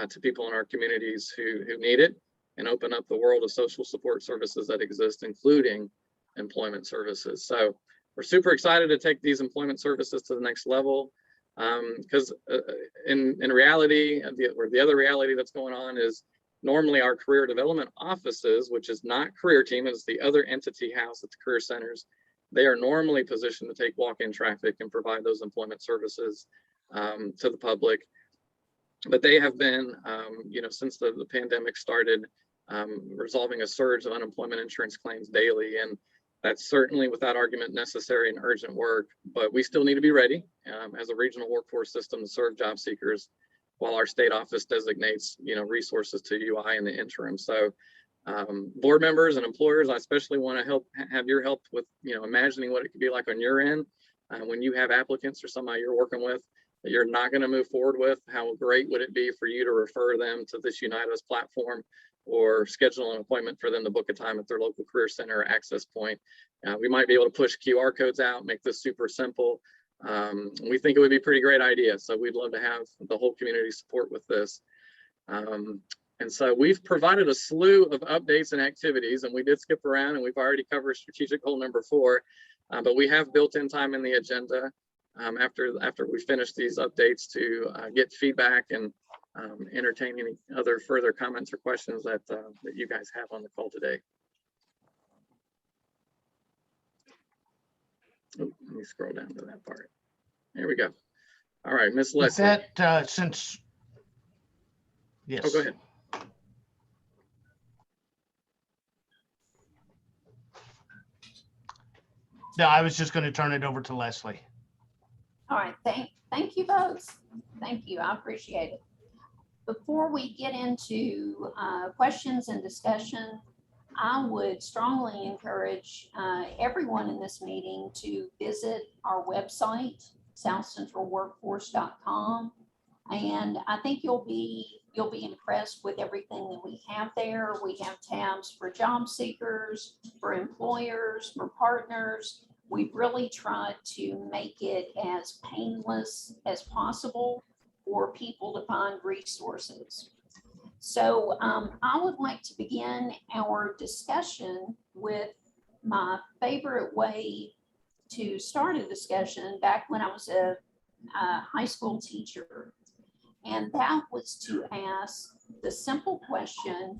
to people in our communities who need it, and open up the world of social support services that exist, including employment services. So we're super excited to take these employment services to the next level, because in reality, the other reality that's going on is normally our career development offices, which is not Career Team, is the other entity house at the career centers. They are normally positioned to take walk-in traffic and provide those employment services. to the public. But they have been, since the pandemic started, resolving a surge of unemployment insurance claims daily. And that's certainly without argument necessary and urgent work, but we still need to be ready as a regional workforce system to serve job seekers while our state office designates, resources to UI in the interim. So board members and employers, I especially want to have your help with, imagining what it could be like on your end when you have applicants or somebody you're working with that you're not going to move forward with. How great would it be for you to refer them to this Unite Us platform or schedule an appointment for them to book a time at their local career center or access point? We might be able to push QR codes out, make this super simple. We think it would be a pretty great idea. So we'd love to have the whole community support with this. And so we've provided a slew of updates and activities, and we did skip around, and we've already covered strategic goal number 4, but we have built in time in the agenda after we finish these updates to get feedback and entertain any other further comments or questions that you guys have on the call today. Oh, let me scroll down to that part. There we go. All right, Miss Leslie. With that, yes. Oh, go ahead. No, I was just going to turn it over to Leslie. All right, thank you both. Thank you, I appreciate it. Before we get into questions and discussion, I would strongly encourage everyone in this meeting to visit our website, southcentralworkforce.com, and I think you'll be impressed with everything that we have there. We have tabs for job seekers, for employers, for partners. We've really tried to make it as painless as possible for people to find resources. So I would like to begin our discussion with my favorite way to start a discussion back when I was a high school teacher. And that was to ask the simple question,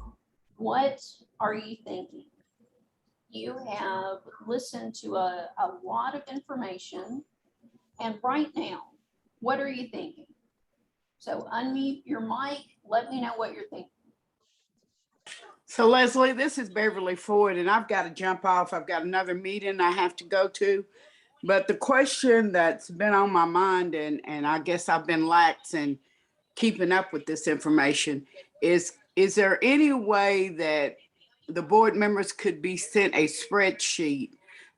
what are you thinking? You have listened to a lot of information, and right now, what are you thinking? So unmute your mic, let me know what you're thinking. So Leslie, this is Beverly Ford, and I've got to jump off. I've got another meeting I have to go to. But the question that's been on my mind, and I guess I've been lax in keeping up with this information, is there any way that the board members could be sent a spreadsheet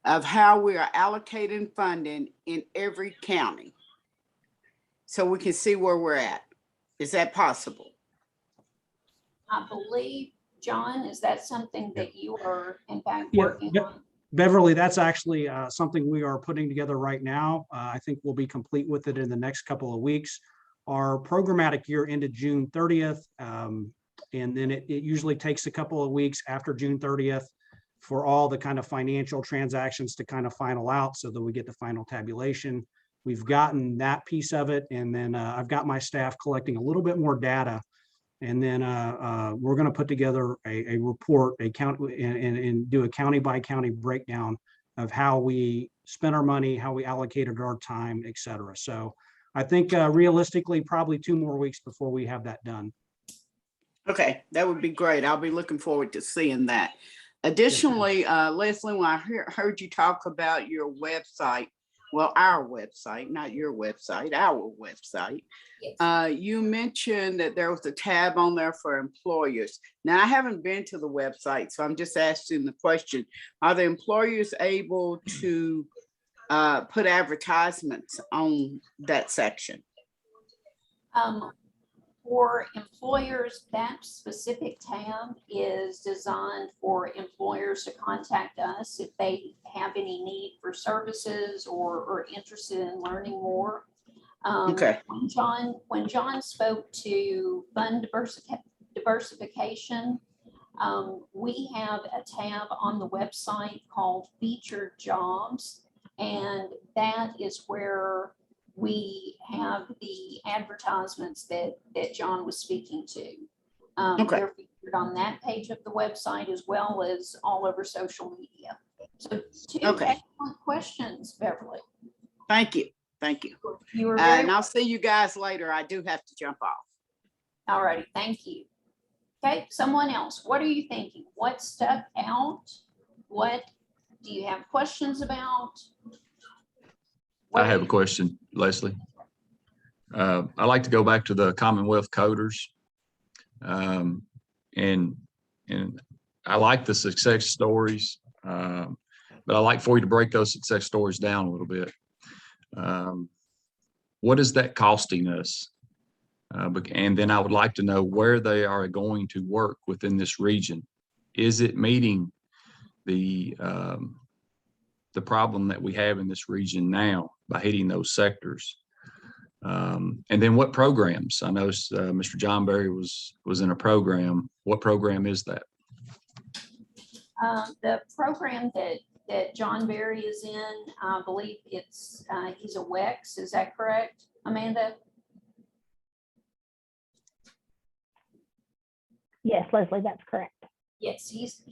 of how we are allocating funding in every county so we can see where we're at? Is that possible? I believe, John, is that something that you are in fact working on? Beverly, that's actually something we are putting together right now. I think we'll be complete with it in the next couple of weeks. Our programmatic year ended June 30th. And then it usually takes a couple of weeks after June 30th for all the kind of financial transactions to kind of final out so that we get the final tabulation. We've gotten that piece of it. And then I've got my staff collecting a little bit more data. And then we're going to put together a report, and do a county by county breakdown of how we spent our money, how we allocated our time, et cetera. So I think realistically, probably 2 more weeks before we have that done. Okay, that would be great. I'll be looking forward to seeing that. Additionally, Leslie, when I heard you talk about your website, well, our website, not your website, our website, yes. You mentioned that there was a tab on there for employers. Now, I haven't been to the website, so I'm just asking the question, are the employers able to put advertisements on that section? For employers, that specific tab is designed for employers to contact us if they have any need for services or interested in learning more. Okay. When John spoke to fund diversification, we have a tab on the website called Featured Jobs, and that is where we have the advertisements that John was speaking to. Okay. They're featured on that page of the website as well as all over social media. So 2 excellent questions, Beverly. Thank you. Thank you. You were very, And I'll see you guys later. I do have to jump off. all righty, thank you. Okay, someone else, what are you thinking? What stuck out? What do you have questions about? I have a question, Leslie. I'd like to go back to the Commonwealth Coders. And I like the success stories, but I'd like for you to break those success stories down a little bit. What is that costing us? And then I would like to know where they are going to work within this region. Is it meeting the problem that we have in this region now by hitting those sectors? And then what programs? I noticed Mr. John Berry was in a program. What program is that? The program that John Berry is in, I believe it's he's a WEX. Is that correct, Amanda? Yes, Leslie, that's correct. Yes, he's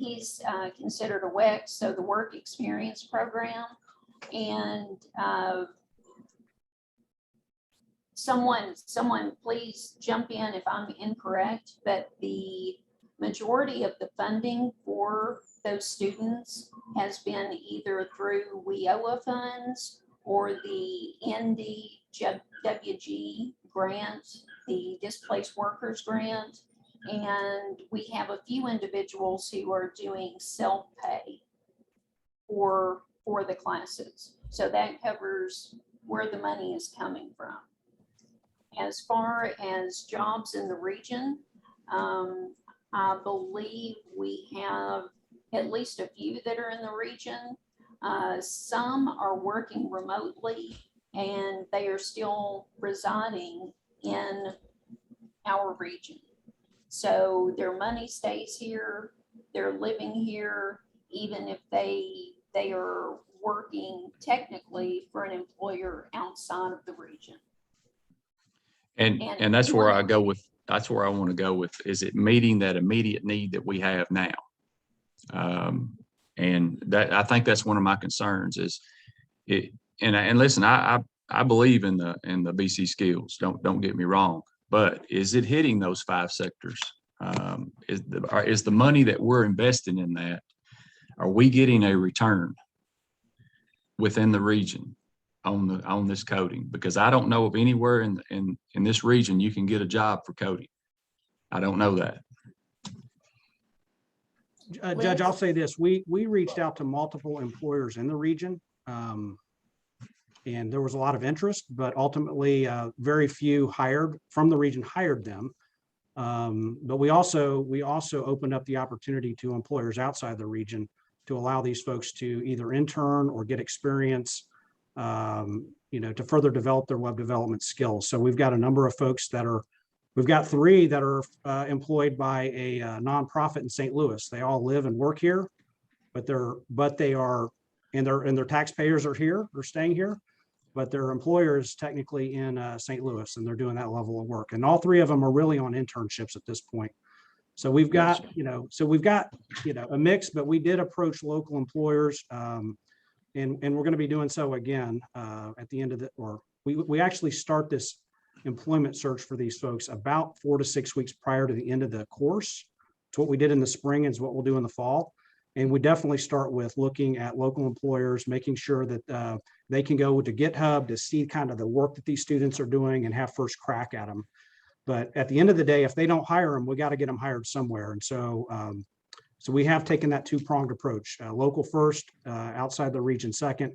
considered a WEX, so the work experience program. And someone please jump in if I'm incorrect, but the majority of the funding for those students has been either through WIOA funds or the NDWG grant, the Displaced Workers Grant. And we have a few individuals who are doing self-pay for the classes. So that covers where the money is coming from. As far as jobs in the region, I believe we have at least a few that are in the region. Some are working remotely and they are still residing in our region. So their money stays here, they're living here, even if they are working technically for an employer outside of the region. And that's where I go with, that's where I want to go with, is it meeting that immediate need that we have now? And that, I think that's one of my concerns is it, and listen, I believe in the BC skills, don't get me wrong, but is it hitting those 5 sectors? Is the money that we're investing in that, are we getting a return within the region on this coding? Because I don't know of anywhere in this region you can get a job for coding. I don't know that. Judge, I'll say this, we reached out to multiple employers in the region, and there was a lot of interest, but ultimately very few hired from the region hired them. But we also opened up the opportunity to employers outside the region to allow these folks to either intern or get experience, to further develop their web development skills. So we've got a number of folks we've got 3 that are employed by a nonprofit in St. Louis. They all live and work here, but their taxpayers are here, they're staying here, but their employer is technically in St. Louis, and they're doing that level of work. And all 3 of them are really on internships at this point. So we've got, a mix, but we did approach local employers, and we're going to be doing so again at the end of we actually start this employment search for these folks about 4 to 6 weeks prior to the end of the course. It's what we did in the spring, is what we'll do in the fall. And we definitely start with looking at local employers, making sure that they can go to GitHub to see kind of the work that these students are doing and have first crack at them. But at the end of the day, if they don't hire them, we got to get them hired somewhere. And so we have taken that 2-pronged approach, local first, outside the region second.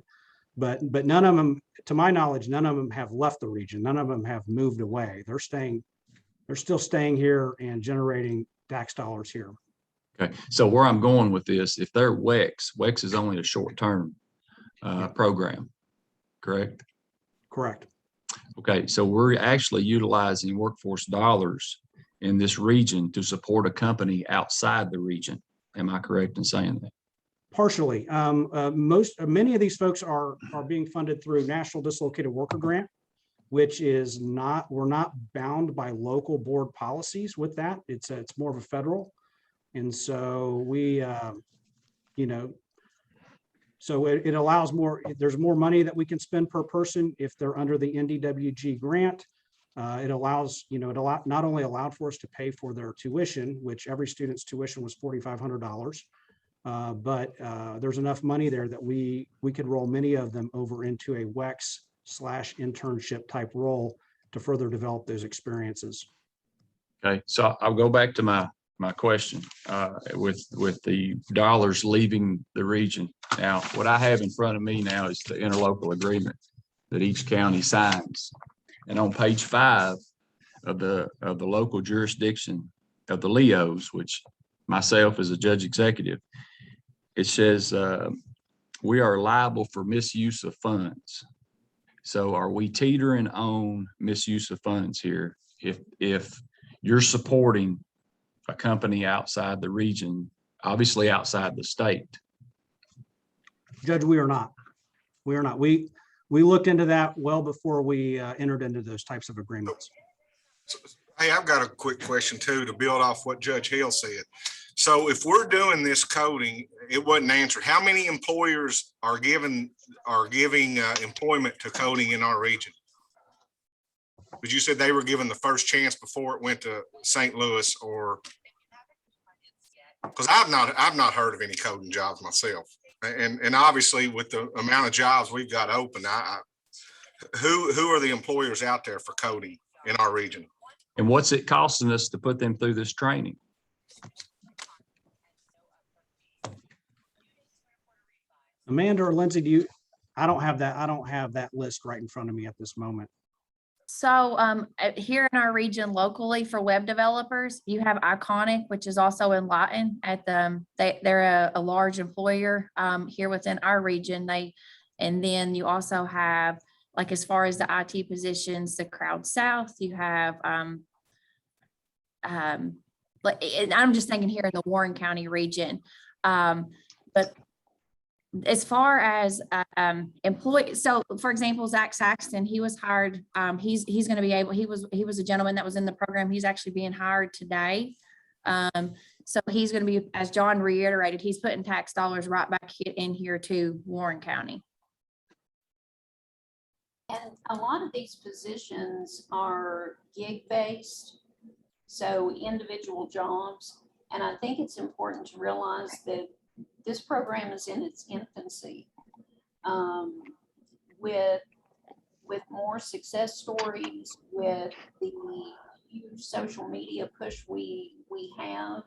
But none of them, to my knowledge, none of them have left the region. None of them have moved away. They're still staying here and generating tax dollars here. Okay, so where I'm going with this, if they're WEX is only a short-term program, correct? Correct. Okay, so we're actually utilizing workforce dollars in this region to support a company outside the region. Am I correct in saying that? Partially. Many of these folks are being funded through National Dislocated Worker Grant, which is we're not bound by local board policies with that. It's more of a federal. And so we, So it allows more, there's more money that we can spend per person if they're under the NDWG grant. It allows, it not only allowed for us to pay for their tuition, which every student's tuition was $4,500, but there's enough money there that we could roll many of them over into a WEX/internship type role to further develop those experiences. Okay, so I'll go back to my question with the dollars leaving the region. Now, what I have in front of me now is the interlocal agreement that each county signs. And on page 5 of the local jurisdiction of the LEOs, which myself as a judge executive, it says we are liable for misuse of funds. So are we teetering on misuse of funds here if you're supporting a company outside the region, obviously outside the state? Judge, we are not. We are not. We looked into that well before we entered into those types of agreements. Hey, I've got a quick question too, to build off what Judge Hill said. So if we're doing this coding, it wasn't answered. How many employers are giving employment to coding in our region? Because you said they were given the first chance before it went to St. Louis, or because I've not heard of any coding jobs myself. And obviously with the amount of jobs we've got open, who are the employers out there for coding in our region? And what's it costing us to put them through this training? Amanda or Lindsay, I don't have that list right in front of me at this moment. So here in our region locally for web developers, you have Iconic, which is also in Lawton at they're a large employer here within our region. And then you also have, like, as far as the IT positions, the Crowd South, you have like, and I'm just thinking here in the Warren County region. But as far as employees, so for example, Zach Saxton, he was hired. He's going to be able. He was a gentleman that was in the program. He's actually being hired today. So he's going to be, as John reiterated, he's putting tax dollars right back in here to Warren County. And a lot of these positions are gig based, so individual jobs. And I think it's important to realize that this program is in its infancy. With more success stories, with the huge social media push we have,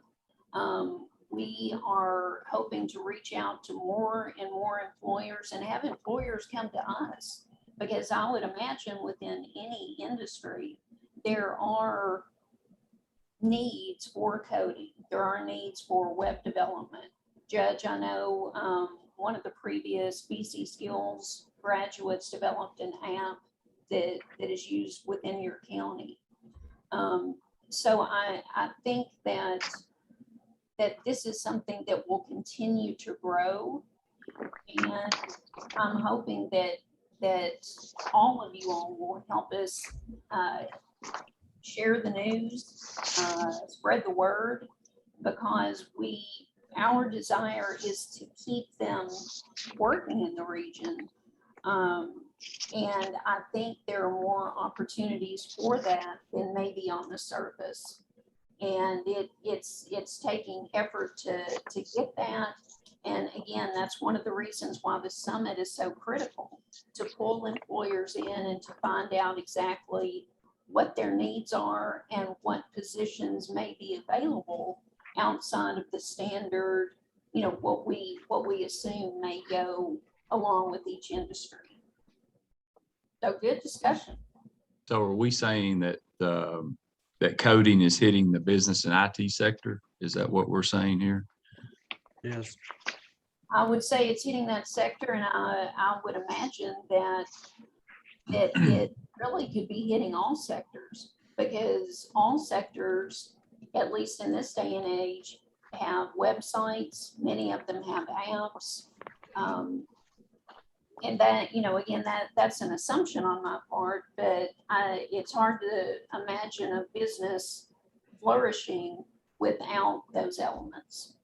we are hoping to reach out to more and more employers and have employers come to us, because I would imagine within any industry, there are needs for coding. There are needs for web development. Judge, I know one of the previous BC Skills graduates developed an app that is used within your county. So I think that this is something that will continue to grow. And I'm hoping that all of you all will help us share the news, spread the word, because our desire is to keep them working in the region. And I think there are more opportunities for that than maybe on the surface. And it's taking effort to get that. And again, that's one of the reasons why the summit is so critical, to pull employers in and to find out exactly what their needs are and what positions may be available outside of the standard, what we assume may go along with each industry. So good discussion. So are we saying that that coding is hitting the business and IT sector? Is that what we're saying here? Yes. I would say it's hitting that sector, and I would imagine that it really could be hitting all sectors, because all sectors, at least in this day and age, have websites. Many of them have apps. And that, again, that's an assumption on my part, but it's hard to imagine a business flourishing without those elements.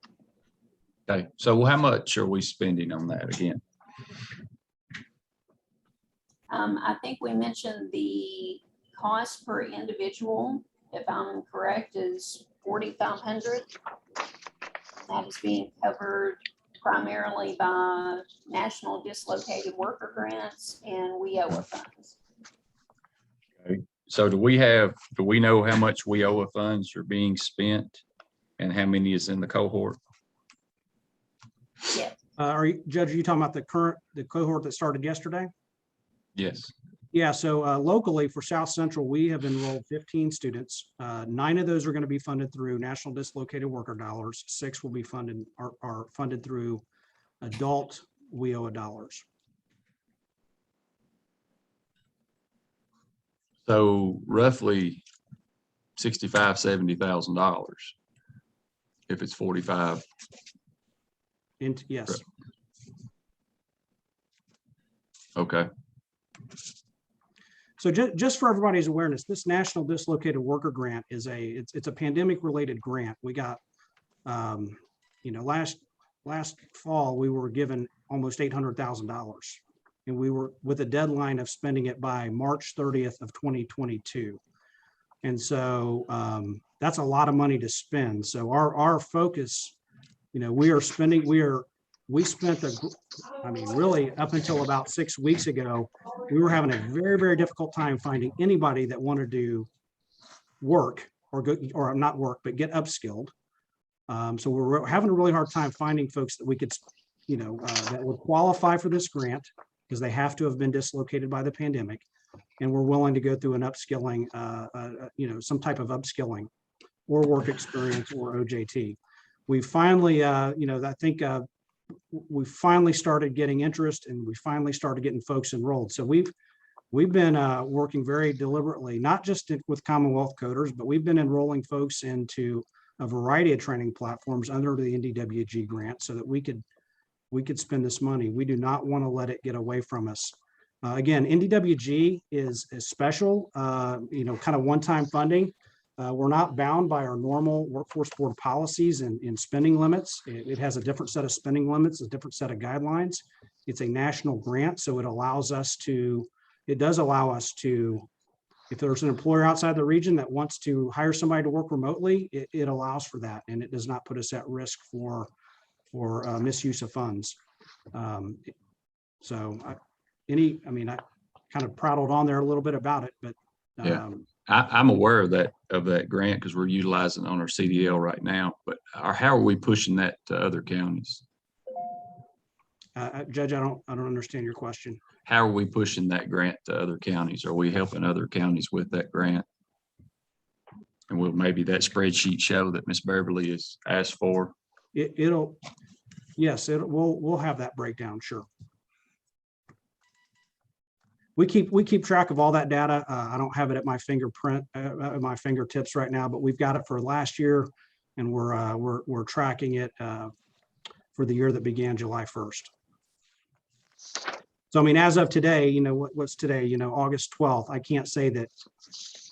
Okay, so how much are we spending on that again? I think we mentioned the cost per individual, if I'm correct, is $4,500. That is being covered primarily by National Dislocated Worker Grants and WIOA funds. Okay, so do we know how much WIOA funds are being spent and how many is in the cohort? Yes. Judge, are you talking about the cohort that started yesterday? Yes. Yeah, so locally for South Central, we have enrolled 15 students. 9 of those are going to be funded through National Dislocated Worker dollars. 6 will be funded, are funded through adult WIOA dollars. So roughly $65,000-$70,000 if it's 45. Yes. Okay. So just for everybody's awareness, this National Dislocated Worker Grant is it's a pandemic related grant. We got, last fall, we were given almost $800,000 and we were with a deadline of spending it by March 30th of 2022. And so that's a lot of money to spend. So our focus, we spent really up until about 6 weeks ago, we were having a very, very difficult time finding anybody that wanted to work or not work, but get upskilled. So we're having a really hard time finding folks that we could, that would qualify for this grant because they have to have been dislocated by the pandemic. And we're willing to go through an upskilling, some type of upskilling or work experience or OJT. We finally, I think we finally started getting interest and we finally started getting folks enrolled. So we've been working very deliberately, not just with Commonwealth Coders, but we've been enrolling folks into a variety of training platforms under the NDWG grant so that we could spend this money. We do not want to let it get away from us. Again, NDWG is special, kind of one-time funding. We're not bound by our normal workforce board policies and spending limits. It has a different set of spending limits, a different set of guidelines. It's a national grant, so it does allow us to, if there's an employer outside the region that wants to hire somebody to work remotely, it allows for that, and it does not put us at risk for misuse of funds. I kind of prattled on there a little bit about it, but yeah. I'm aware of that grant because we're utilizing it on our CDL right now, but how are we pushing that to other counties? Judge, I don't understand your question. How are we pushing that grant to other counties? Are we helping other counties with that grant? And will maybe that spreadsheet show that Ms. Beverly has asked for? We'll have that breakdown, sure. We keep track of all that data. I don't have it at my fingertips right now, but we've got it for last year, and we're tracking it for the year that began July 1st. So as of today, what's today? August 12th. I can't say that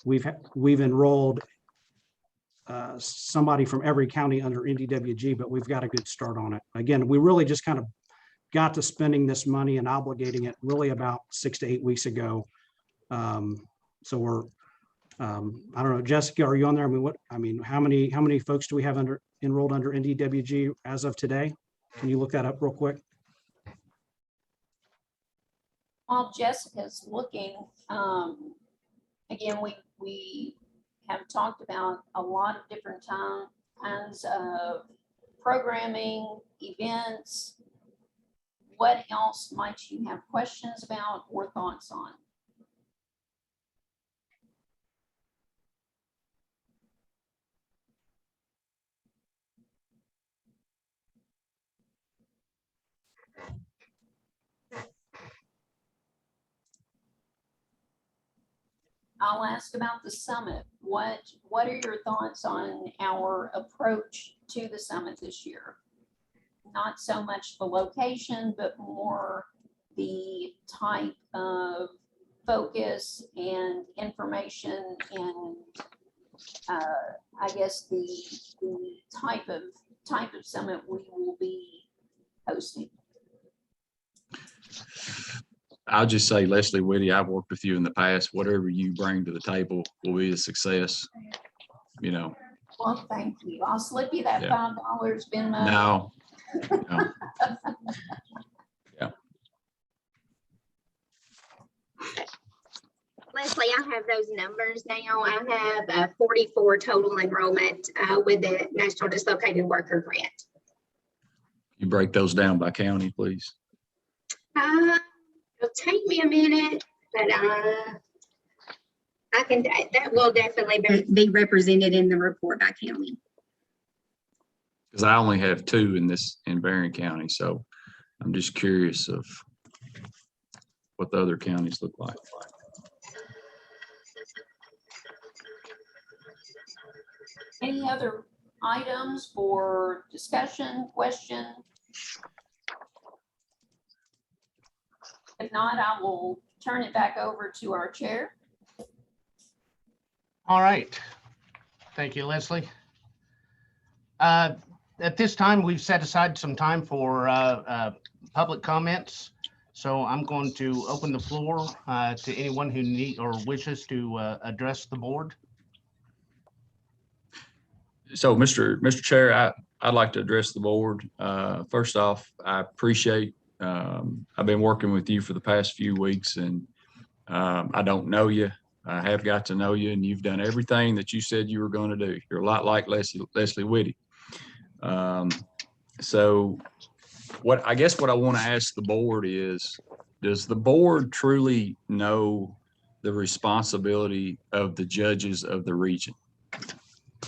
we've enrolled somebody from every county under NDWG, but we've got a good start on it. Again, we really just kind of got to spending this money and obligating it really about 6 to 8 weeks ago. So we're, I don't know, Jessica, are you on there? How many folks do we have enrolled under NDWG as of today? Can you look that up real quick? While Jessica's looking, again, we have talked about a lot of different kinds of programming, events. What else might you have questions about or thoughts on? I'll ask about the summit. What are your thoughts on our approach to the summit this year? Not so much the location, but more the type of focus and information and I guess the type of type of summit we will be hosting. I'll just say, Leslie Whitty, I've worked with you in the past. Whatever you bring to the table will be a success. You know. Well, thank you. I'll slip you that Yeah. $5 Venmo. No. No. Yeah. Leslie, I have those numbers now. I have 44 total enrollment with the National Dislocated Worker Grant. You break those down by county, please. It'll take me a minute, but I can. That will definitely be represented in the report by county. Because I only have 2 in Barron County, so I'm just curious of what the other counties look like. Any other items for discussion, question? If not, I will turn it back over to our chair. All right. Thank you, Leslie. At this time, we've set aside some time for public comments. So I'm going to open the floor to anyone who need or wishes to address the board. So, Mr. Chair, I'd like to address the board. First off, I appreciate, I've been working with you for the past few weeks, and I don't know you. I have got to know you, and you've done everything that you said you were going to do. You're a lot like Leslie Whitty. So what I want to ask the board is, does the board truly know the responsibility of the judges of the region?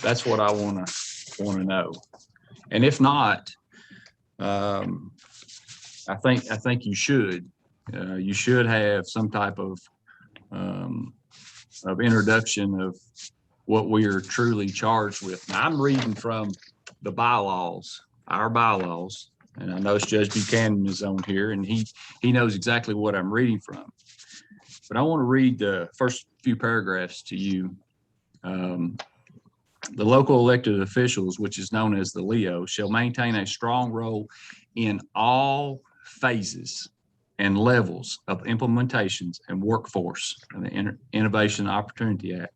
That's what I want to know. And if not, I think you should. You should have some type of introduction of what we are truly charged with. Now, I'm reading from the bylaws, our bylaws, and I know Judge Buchanan is on here, and he knows exactly what I'm reading from. But I want to read the first few paragraphs to you. The local elected officials, which is known as the LEO, shall maintain a strong role in all phases and levels of implementations and workforce and the Innovation Opportunity Act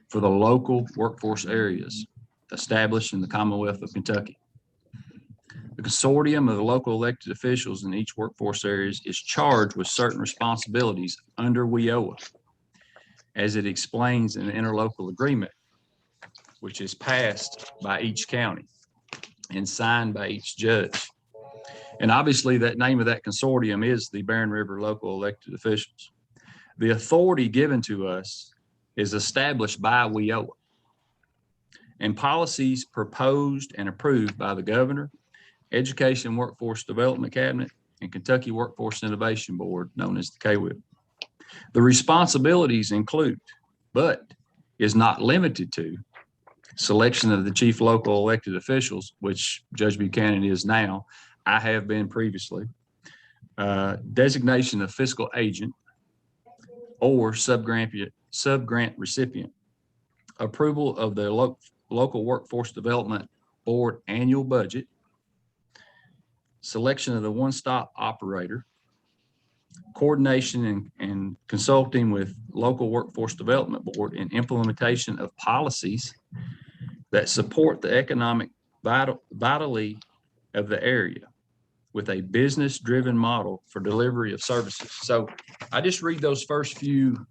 for the local workforce areas established in the Commonwealth of Kentucky. The consortium of the local elected officials in each workforce areas is charged with certain responsibilities under WIOA, as it explains in the interlocal agreement, which is passed by each county and signed by each judge. And obviously that name of that consortium is the Barron River Local Elected Officials. The authority given to us is established by WIOA, and policies proposed and approved by the Governor, Education and Workforce Development Cabinet, and Kentucky Workforce Innovation Board, known as the KWIB. The responsibilities include, but is not limited to, selection of the chief local elected officials, which Judge Buchanan is now, I have been previously, designation of fiscal agent or subgrant recipient, approval of the local workforce development board annual budget, selection of the one-stop operator, coordination and consulting with local workforce development board in implementation of policies that support the economic vitality of the area with a business-driven model for delivery of services. So I just read those first few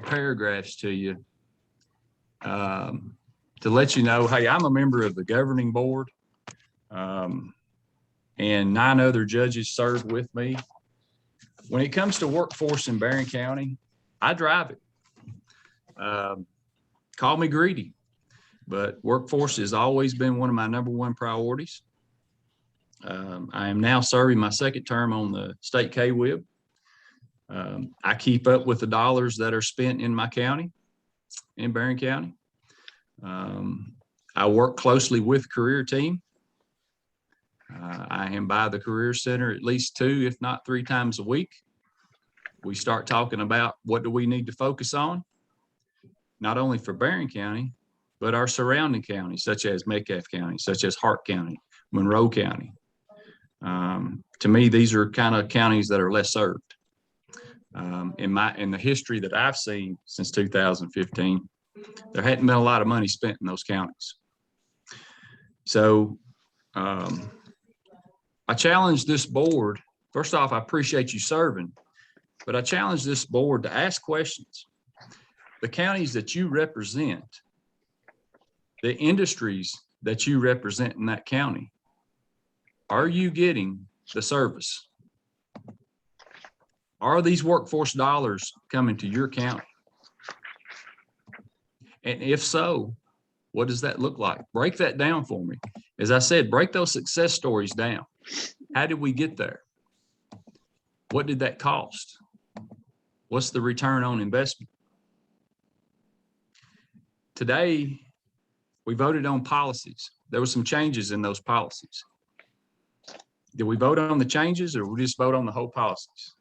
paragraphs to you to let you know, hey, I'm a member of the governing board, and 9 other judges serve with me. When it comes to workforce in Barron County, I drive it. Call me greedy, but workforce has always been one of my #1 priorities. I am now serving my 2nd term on the state KWIB. I keep up with the dollars that are spent in my county, in Barron County. I work closely with career team. I am by the Career Center at least 2, if not 3 times a week. We start talking about what do we need to focus on, not only for Barron County, but our surrounding counties, such as Metcalfe County, such as Hart County, Monroe County. To me, these are kind of counties that are less served. In the history that I've seen since 2015, there hadn't been a lot of money spent in those counties. So I challenge this board. First off, I appreciate you serving, but I challenge this board to ask questions. The counties that you represent, the industries that you represent in that county, are you getting the service? Are these workforce dollars coming to your county? And if so, what does that look like? Break that down for me. As I said, break those success stories down. How did we get there? What did that cost? What's the return on investment? Today, we voted on policies. There were some changes in those policies. Did we vote on the changes, or we just vote on the whole policies?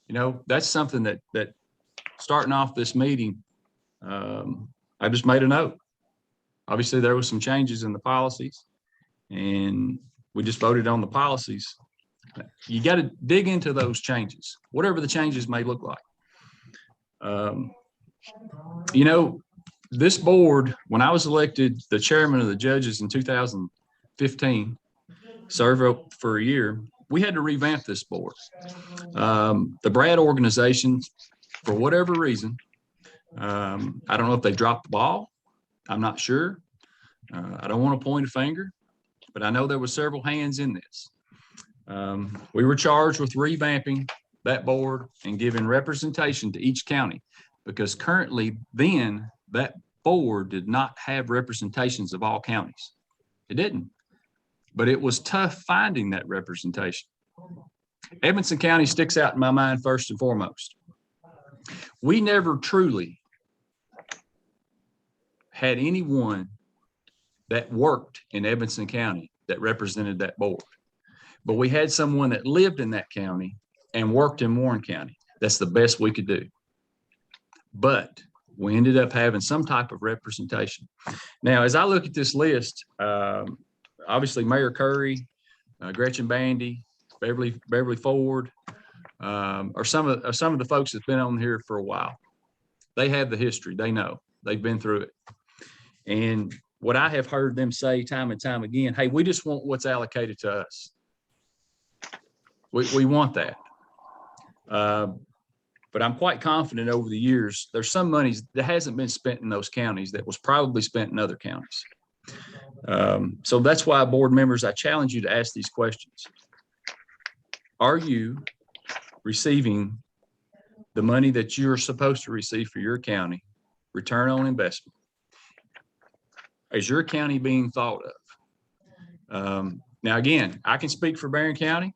You know, that's something that starting off this meeting, I just made a note. Obviously, there were some changes in the policies, and we just voted on the policies. You got to dig into those changes, whatever the changes may look like. You know, this board, when I was elected the chairman of the judges in 2015, served for a year, we had to revamp this board. The Brad organization, for whatever reason, I don't know if they dropped the ball. I'm not sure. I don't want to point a finger, but I know there were several hands in this. We were charged with revamping that board and giving representation to each county, because currently then that board did not have representations of all counties. It didn't, but it was tough finding that representation. Edmonson County sticks out in my mind first and foremost. We never truly had anyone that worked in Edmonson County that represented that board, but we had someone that lived in that county and worked in Warren County. That's the best we could do. But we ended up having some type of representation. Now, as I look at this list, obviously Mayor Curry, Gretchen Bandy, Beverly Ford, are some of the folks that's been on here for a while. They have the history. They know. They've been through it. And what I have heard them say time and time again, hey, we just want what's allocated to us. We want that. But I'm quite confident over the years, there's some money that hasn't been spent in those counties that was probably spent in other counties. So that's why, board members, I challenge you to ask these questions. Are you receiving the money that you're supposed to receive for your county? Return on investment. Is your county being thought of? Now, again, I can speak for Barron County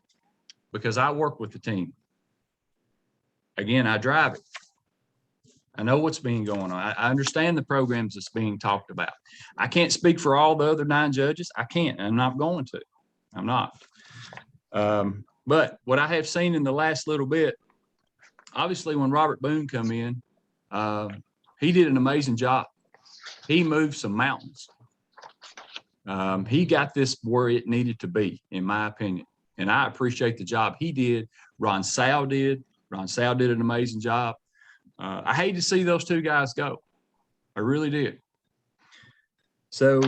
because I work with the team. Again, I drive it. I know what's being going on. I understand the programs that's being talked about. I can't speak for all the other 9 judges. I can't. I'm not going to. I'm not. But what I have seen in the last little bit, obviously when Robert Boone come in, he did an amazing job. He moved some mountains. He got this where it needed to be, in my opinion. And I appreciate the job he did. Ron Sal did. Ron Sal did an amazing job. I hate to see those 2 guys go. I really did. So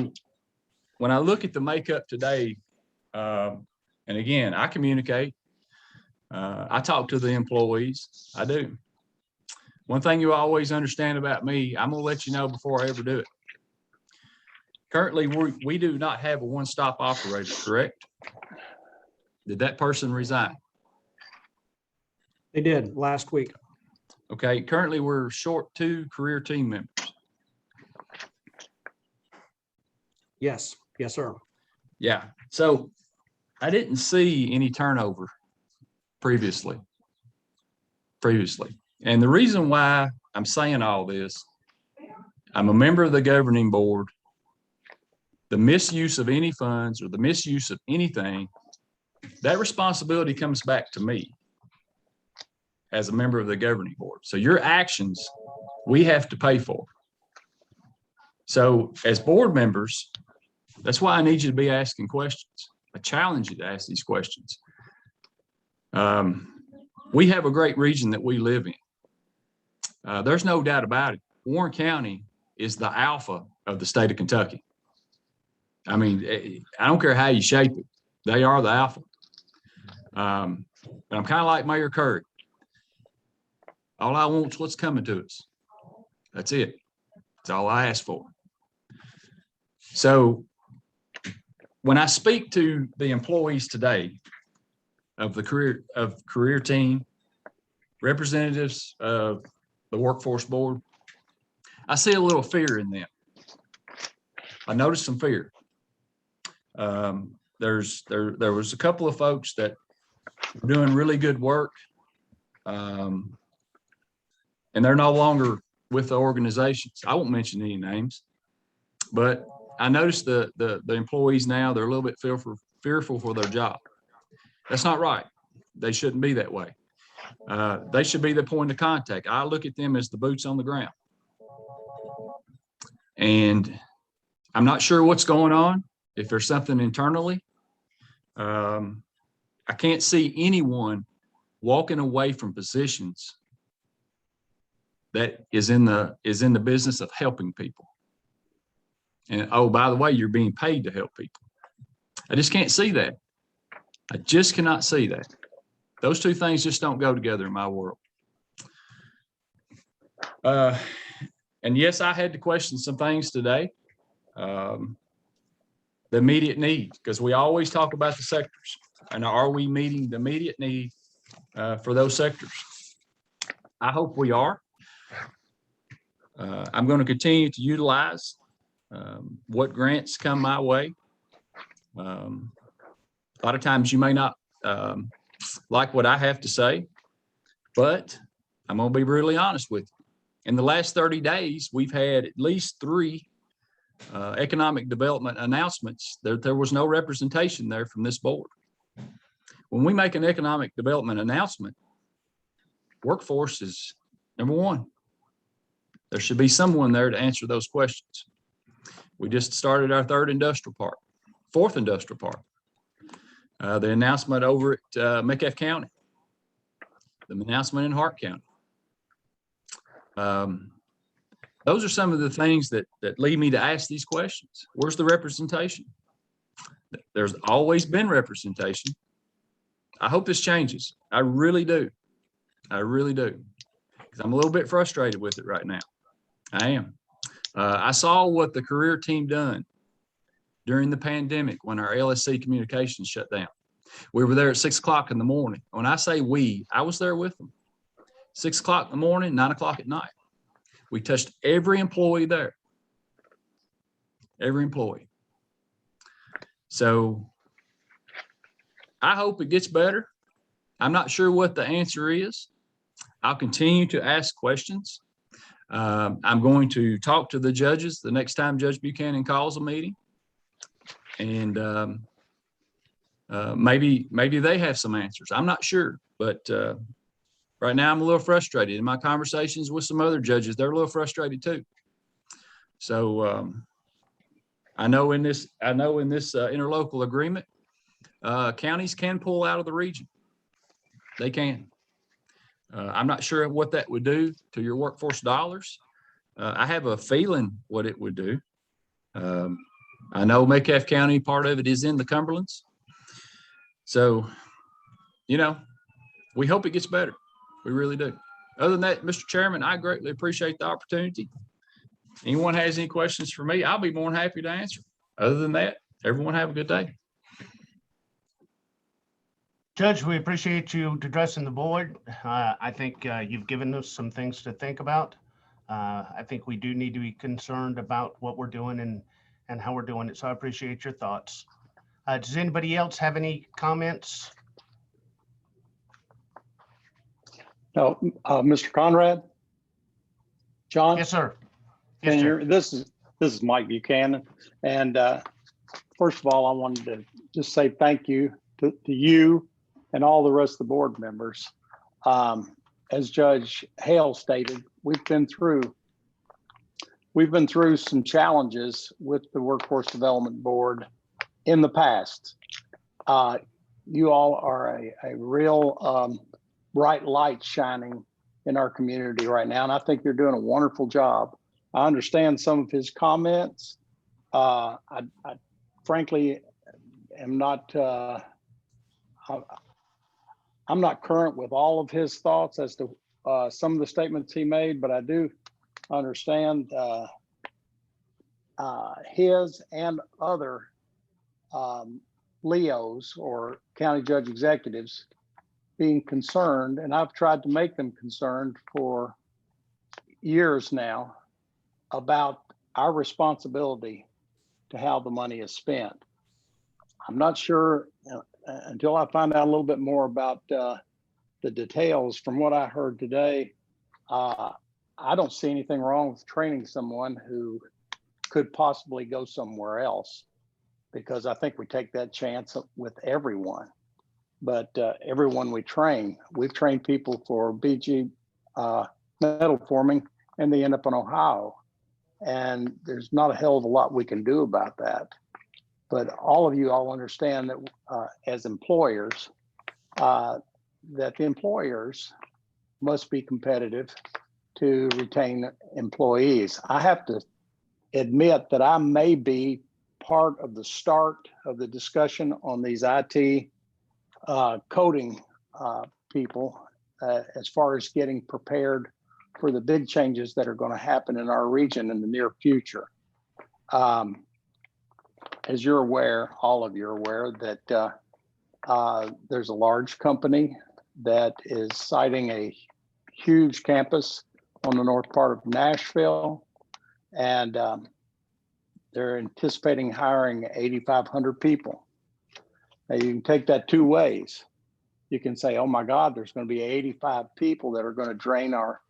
when I look at the makeup today, and again, I communicate. I talk to the employees. I do. One thing you always understand about me, I'm going to let you know before I ever do it. Currently, we do not have a one-stop operator, correct? Did that person resign? They did last week. Okay, currently we're short 2 career team members. Yes, yes, sir. Yeah, so I didn't see any turnover previously. And the reason why I'm saying all this, I'm a member of the governing board. The misuse of any funds or the misuse of anything, that responsibility comes back to me as a member of the governing board. So your actions, we have to pay for. So as board members, that's why I need you to be asking questions. I challenge you to ask these questions. We have a great region that we live in. There's no doubt about it. Warren County is the alpha of the state of Kentucky. I mean, I don't care how you shape it. They are the alpha. But I'm kind of like Mayor Curry. All I want is what's coming to us. That's it. That's all I ask for. So when I speak to the employees today of the career team, representatives of the workforce board, I see a little fear in them. I noticed some fear. There was a couple of folks that were doing really good work, and they're no longer with the organizations. I won't mention any names, but I noticed the employees now, they're a little bit fearful for their job. That's not right. They shouldn't be that way. They should be the point of contact. I look at them as the boots on the ground. And I'm not sure what's going on, if there's something internally. I can't see anyone walking away from positions that is in the business of helping people. And oh, by the way, you're being paid to help people. I just can't see that. I just cannot see that. Those two things just don't go together in my world. And yes, I had to question some things today. The immediate need, because we always talk about the sectors, and are we meeting the immediate need for those sectors? I hope we are. I'm going to continue to utilize what grants come my way. A lot of times you may not like what I have to say, but I'm going to be really honest with you. In the last 30 days, we've had at least 3 economic development announcements. There was no representation there from this board. When we make an economic development announcement, workforce is number 1. There should be someone there to answer those questions. We just started our 3rd industrial park, 4th industrial park. The announcement over at Metcalfe County, the announcement in Hart County. Those are some of the things that lead me to ask these questions. Where's the representation? There's always been representation. I hope this changes. I really do. I really do. Because I'm a little bit frustrated with it right now. I am. I saw what the career team done during the pandemic when our LSC communications shut down. We were there at 6 o'clock in the morning. When I say we, I was there with them. 6 o'clock in the morning, 9 o'clock at night. We touched every employee there. Every employee. So I hope it gets better. I'm not sure what the answer is. I'll continue to ask questions. I'm going to talk to the judges the next time Judge Buchanan calls a meeting. And maybe they have some answers. I'm not sure, but right now I'm a little frustrated. In my conversations with some other judges, they're a little frustrated too. So I know in this interlocal agreement, counties can pull out of the region. They can. I'm not sure what that would do to your workforce dollars. I have a feeling what it would do. I know Metcalfe County, part of it is in the Cumberlands. So, we hope it gets better. We really do. Other than that, Mr. Chairman, I greatly appreciate the opportunity. Anyone has any questions for me, I'll be more than happy to answer. Other than that, everyone have a good day. Judge, we appreciate you addressing the board. I think you've given us some things to think about. I think we do need to be concerned about what we're doing and how we're doing it. So I appreciate your thoughts. Does anybody else have any comments? No, Mr. Conrad? John? Yes, sir. Yes, sir. This is Mike Buchanan. And first of all, I wanted to just say thank you to you and all the rest of the board members. As Judge Hale stated, we've been through we've been through some challenges with the Workforce Development Board in the past. You all are a real bright light shining in our community right now, and I think you're doing a wonderful job. I understand some of his comments. I frankly am not. I'm not current with all of his thoughts as to some of the statements he made, but I do understand his and other LEOs or county judge executives being concerned, and I've tried to make them concerned for years now about our responsibility to how the money is spent. I'm not sure until I find out a little bit more about the details. From what I heard today, I don't see anything wrong with training someone who could possibly go somewhere else, because I think we take that chance with everyone. But everyone we've trained people for BG metal forming, and they end up in Ohio. And there's not a hell of a lot we can do about that. But all of you all understand that as employers, that the employers must be competitive to retain employees. I have to admit that I may be part of the start of the discussion on these IT coding people as far as getting prepared for the big changes that are going to happen in our region in the near future. As you're aware, all of you are aware that there's a large company that is citing a huge campus on the north part of Nashville, and they're anticipating hiring 8,500 people. Now, you can take that two ways. You can say, oh my God, there's going to be 85 people that are going to drain our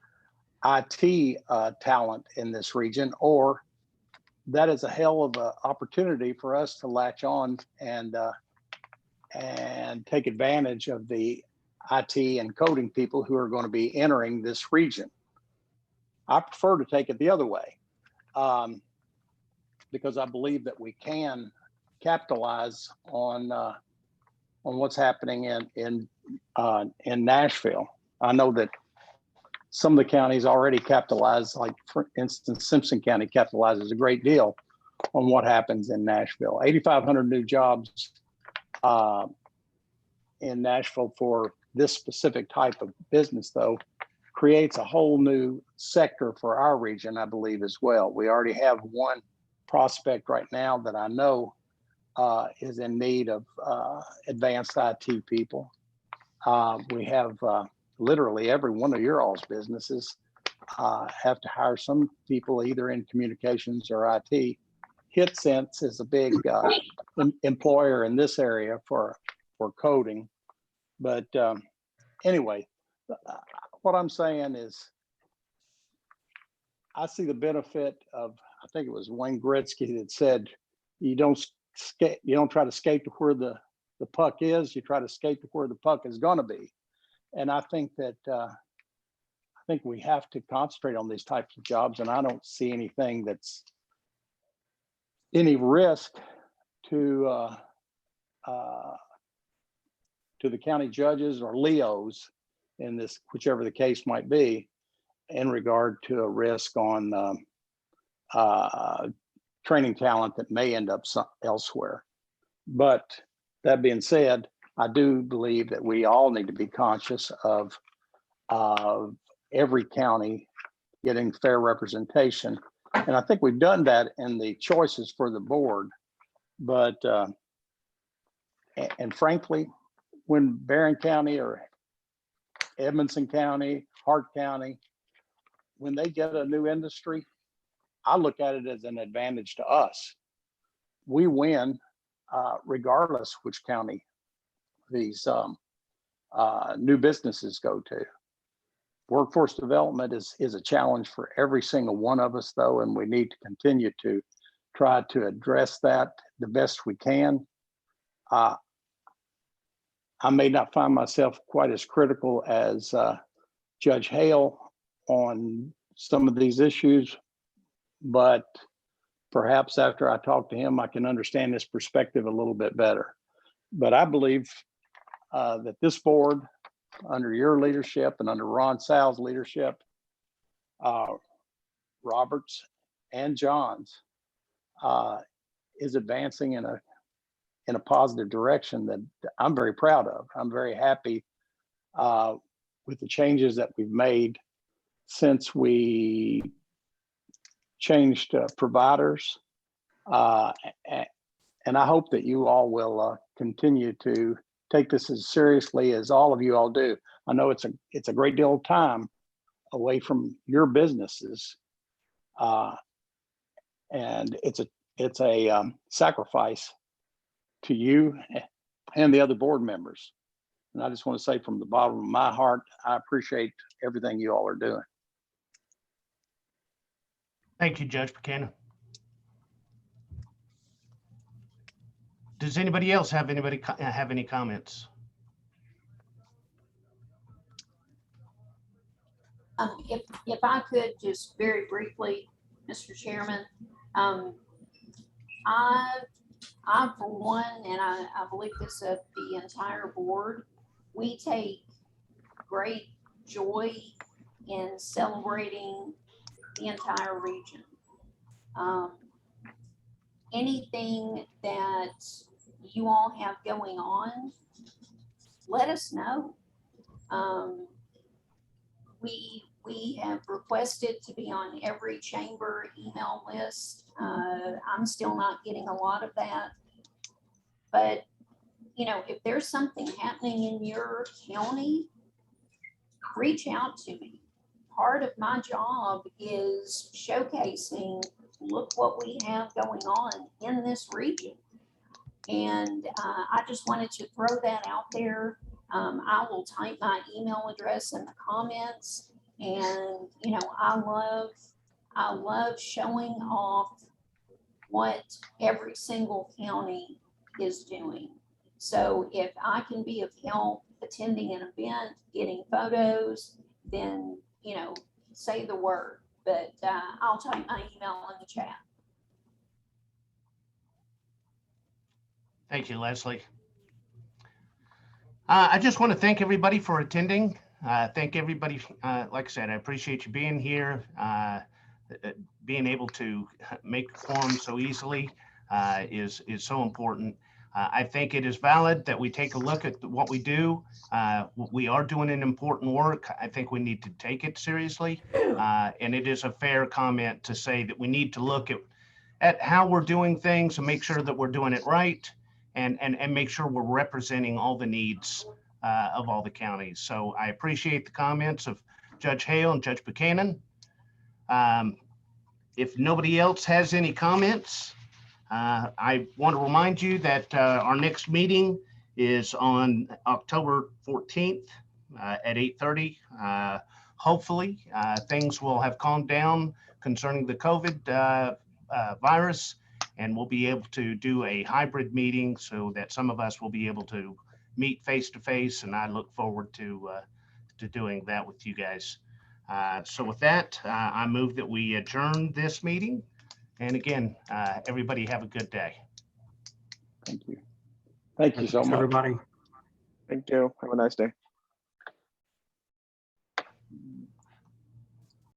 IT talent in this region, or that is a hell of an opportunity for us to latch on and take advantage of the IT and coding people who are going to be entering this region. I prefer to take it the other way, because I believe that we can capitalize on what's happening in Nashville. I know that some of the counties already capitalize, like for instance, Simpson County capitalizes a great deal on what happens in Nashville. 8,500 new jobs in Nashville for this specific type of business, though, creates a whole new sector for our region, I believe, as well. We already have one prospect right now that I know is in need of advanced IT people. We have literally every one of your all's businesses have to hire some people either in communications or IT. HitSense is a big employer in this area for coding. But anyway, what I'm saying is I see the benefit of, I think it was Wayne Gretzky that said, you don't try to skate to where the puck is, you try to skate to where the puck is going to be. And I think that we have to concentrate on these types of jobs, and I don't see anything that's any risk to the county judges or LEOs in this, whichever the case might be, in regard to a risk on training talent that may end up elsewhere. But that being said, I do believe that we all need to be conscious of every county getting fair representation. And I think we've done that in the choices for the board. But, and frankly, when Barron County or Edmonson County, Hart County, when they get a new industry, I look at it as an advantage to us. We win regardless which county these new businesses go to. Workforce development is a challenge for every single one of us, though, and we need to continue to try to address that the best we can. I may not find myself quite as critical as Judge Hale on some of these issues, but perhaps after I talk to him, I can understand his perspective a little bit better. But I believe that this board, under your leadership and under Ron Sal's leadership, Robert's and John's, is advancing in a positive direction that I'm very proud of. I'm very happy with the changes that we've made since we changed providers. And I hope that you all will continue to take this as seriously as all of you all do. I know it's a great deal of time away from your businesses. And it's a sacrifice to you and the other board members. And I just want to say from the bottom of my heart, I appreciate everything you all are doing. Thank you, Judge Buchanan. Does anybody else have any comments? If I could just very briefly, Mr. Chairman, I for one, and I believe this of the entire board, we take great joy in celebrating the entire region. Anything that you all have going on, let us know. We have requested to be on every chamber email list. I'm still not getting a lot of that. But, you know, if there's something happening in your county, reach out to me. Part of my job is showcasing, look what we have going on in this region. And I just wanted to throw that out there. I will type my email address in the comments. And, you know, I love showing off what every single county is doing. So if I can be of help attending an event, getting photos, then, you know, say the word. But I'll type my email in the chat. Thank you, Leslie. I just want to thank everybody for attending. Thank everybody. Like I said, I appreciate you being here. Being able to make quorum so easily is so important. I think it is valid that we take a look at what we do. We are doing an important work. I think we need to take it seriously. And it is a fair comment to say that we need to look at how we're doing things and make sure that we're doing it right and make sure we're representing all the needs of all the counties. So I appreciate the comments of Judge Hale and Judge Buchanan. If nobody else has any comments, I want to remind you that our next meeting is on October 14th at 8:30. Hopefully, things will have calmed down concerning the COVID virus, and we'll be able to do a hybrid meeting so that some of us will be able to meet face to face, and I look forward to doing that with you guys. So with that, I move that we adjourn this meeting. And again, everybody have a good day. Thank you. Thank you so much. Everybody. Thank you. Have a nice day.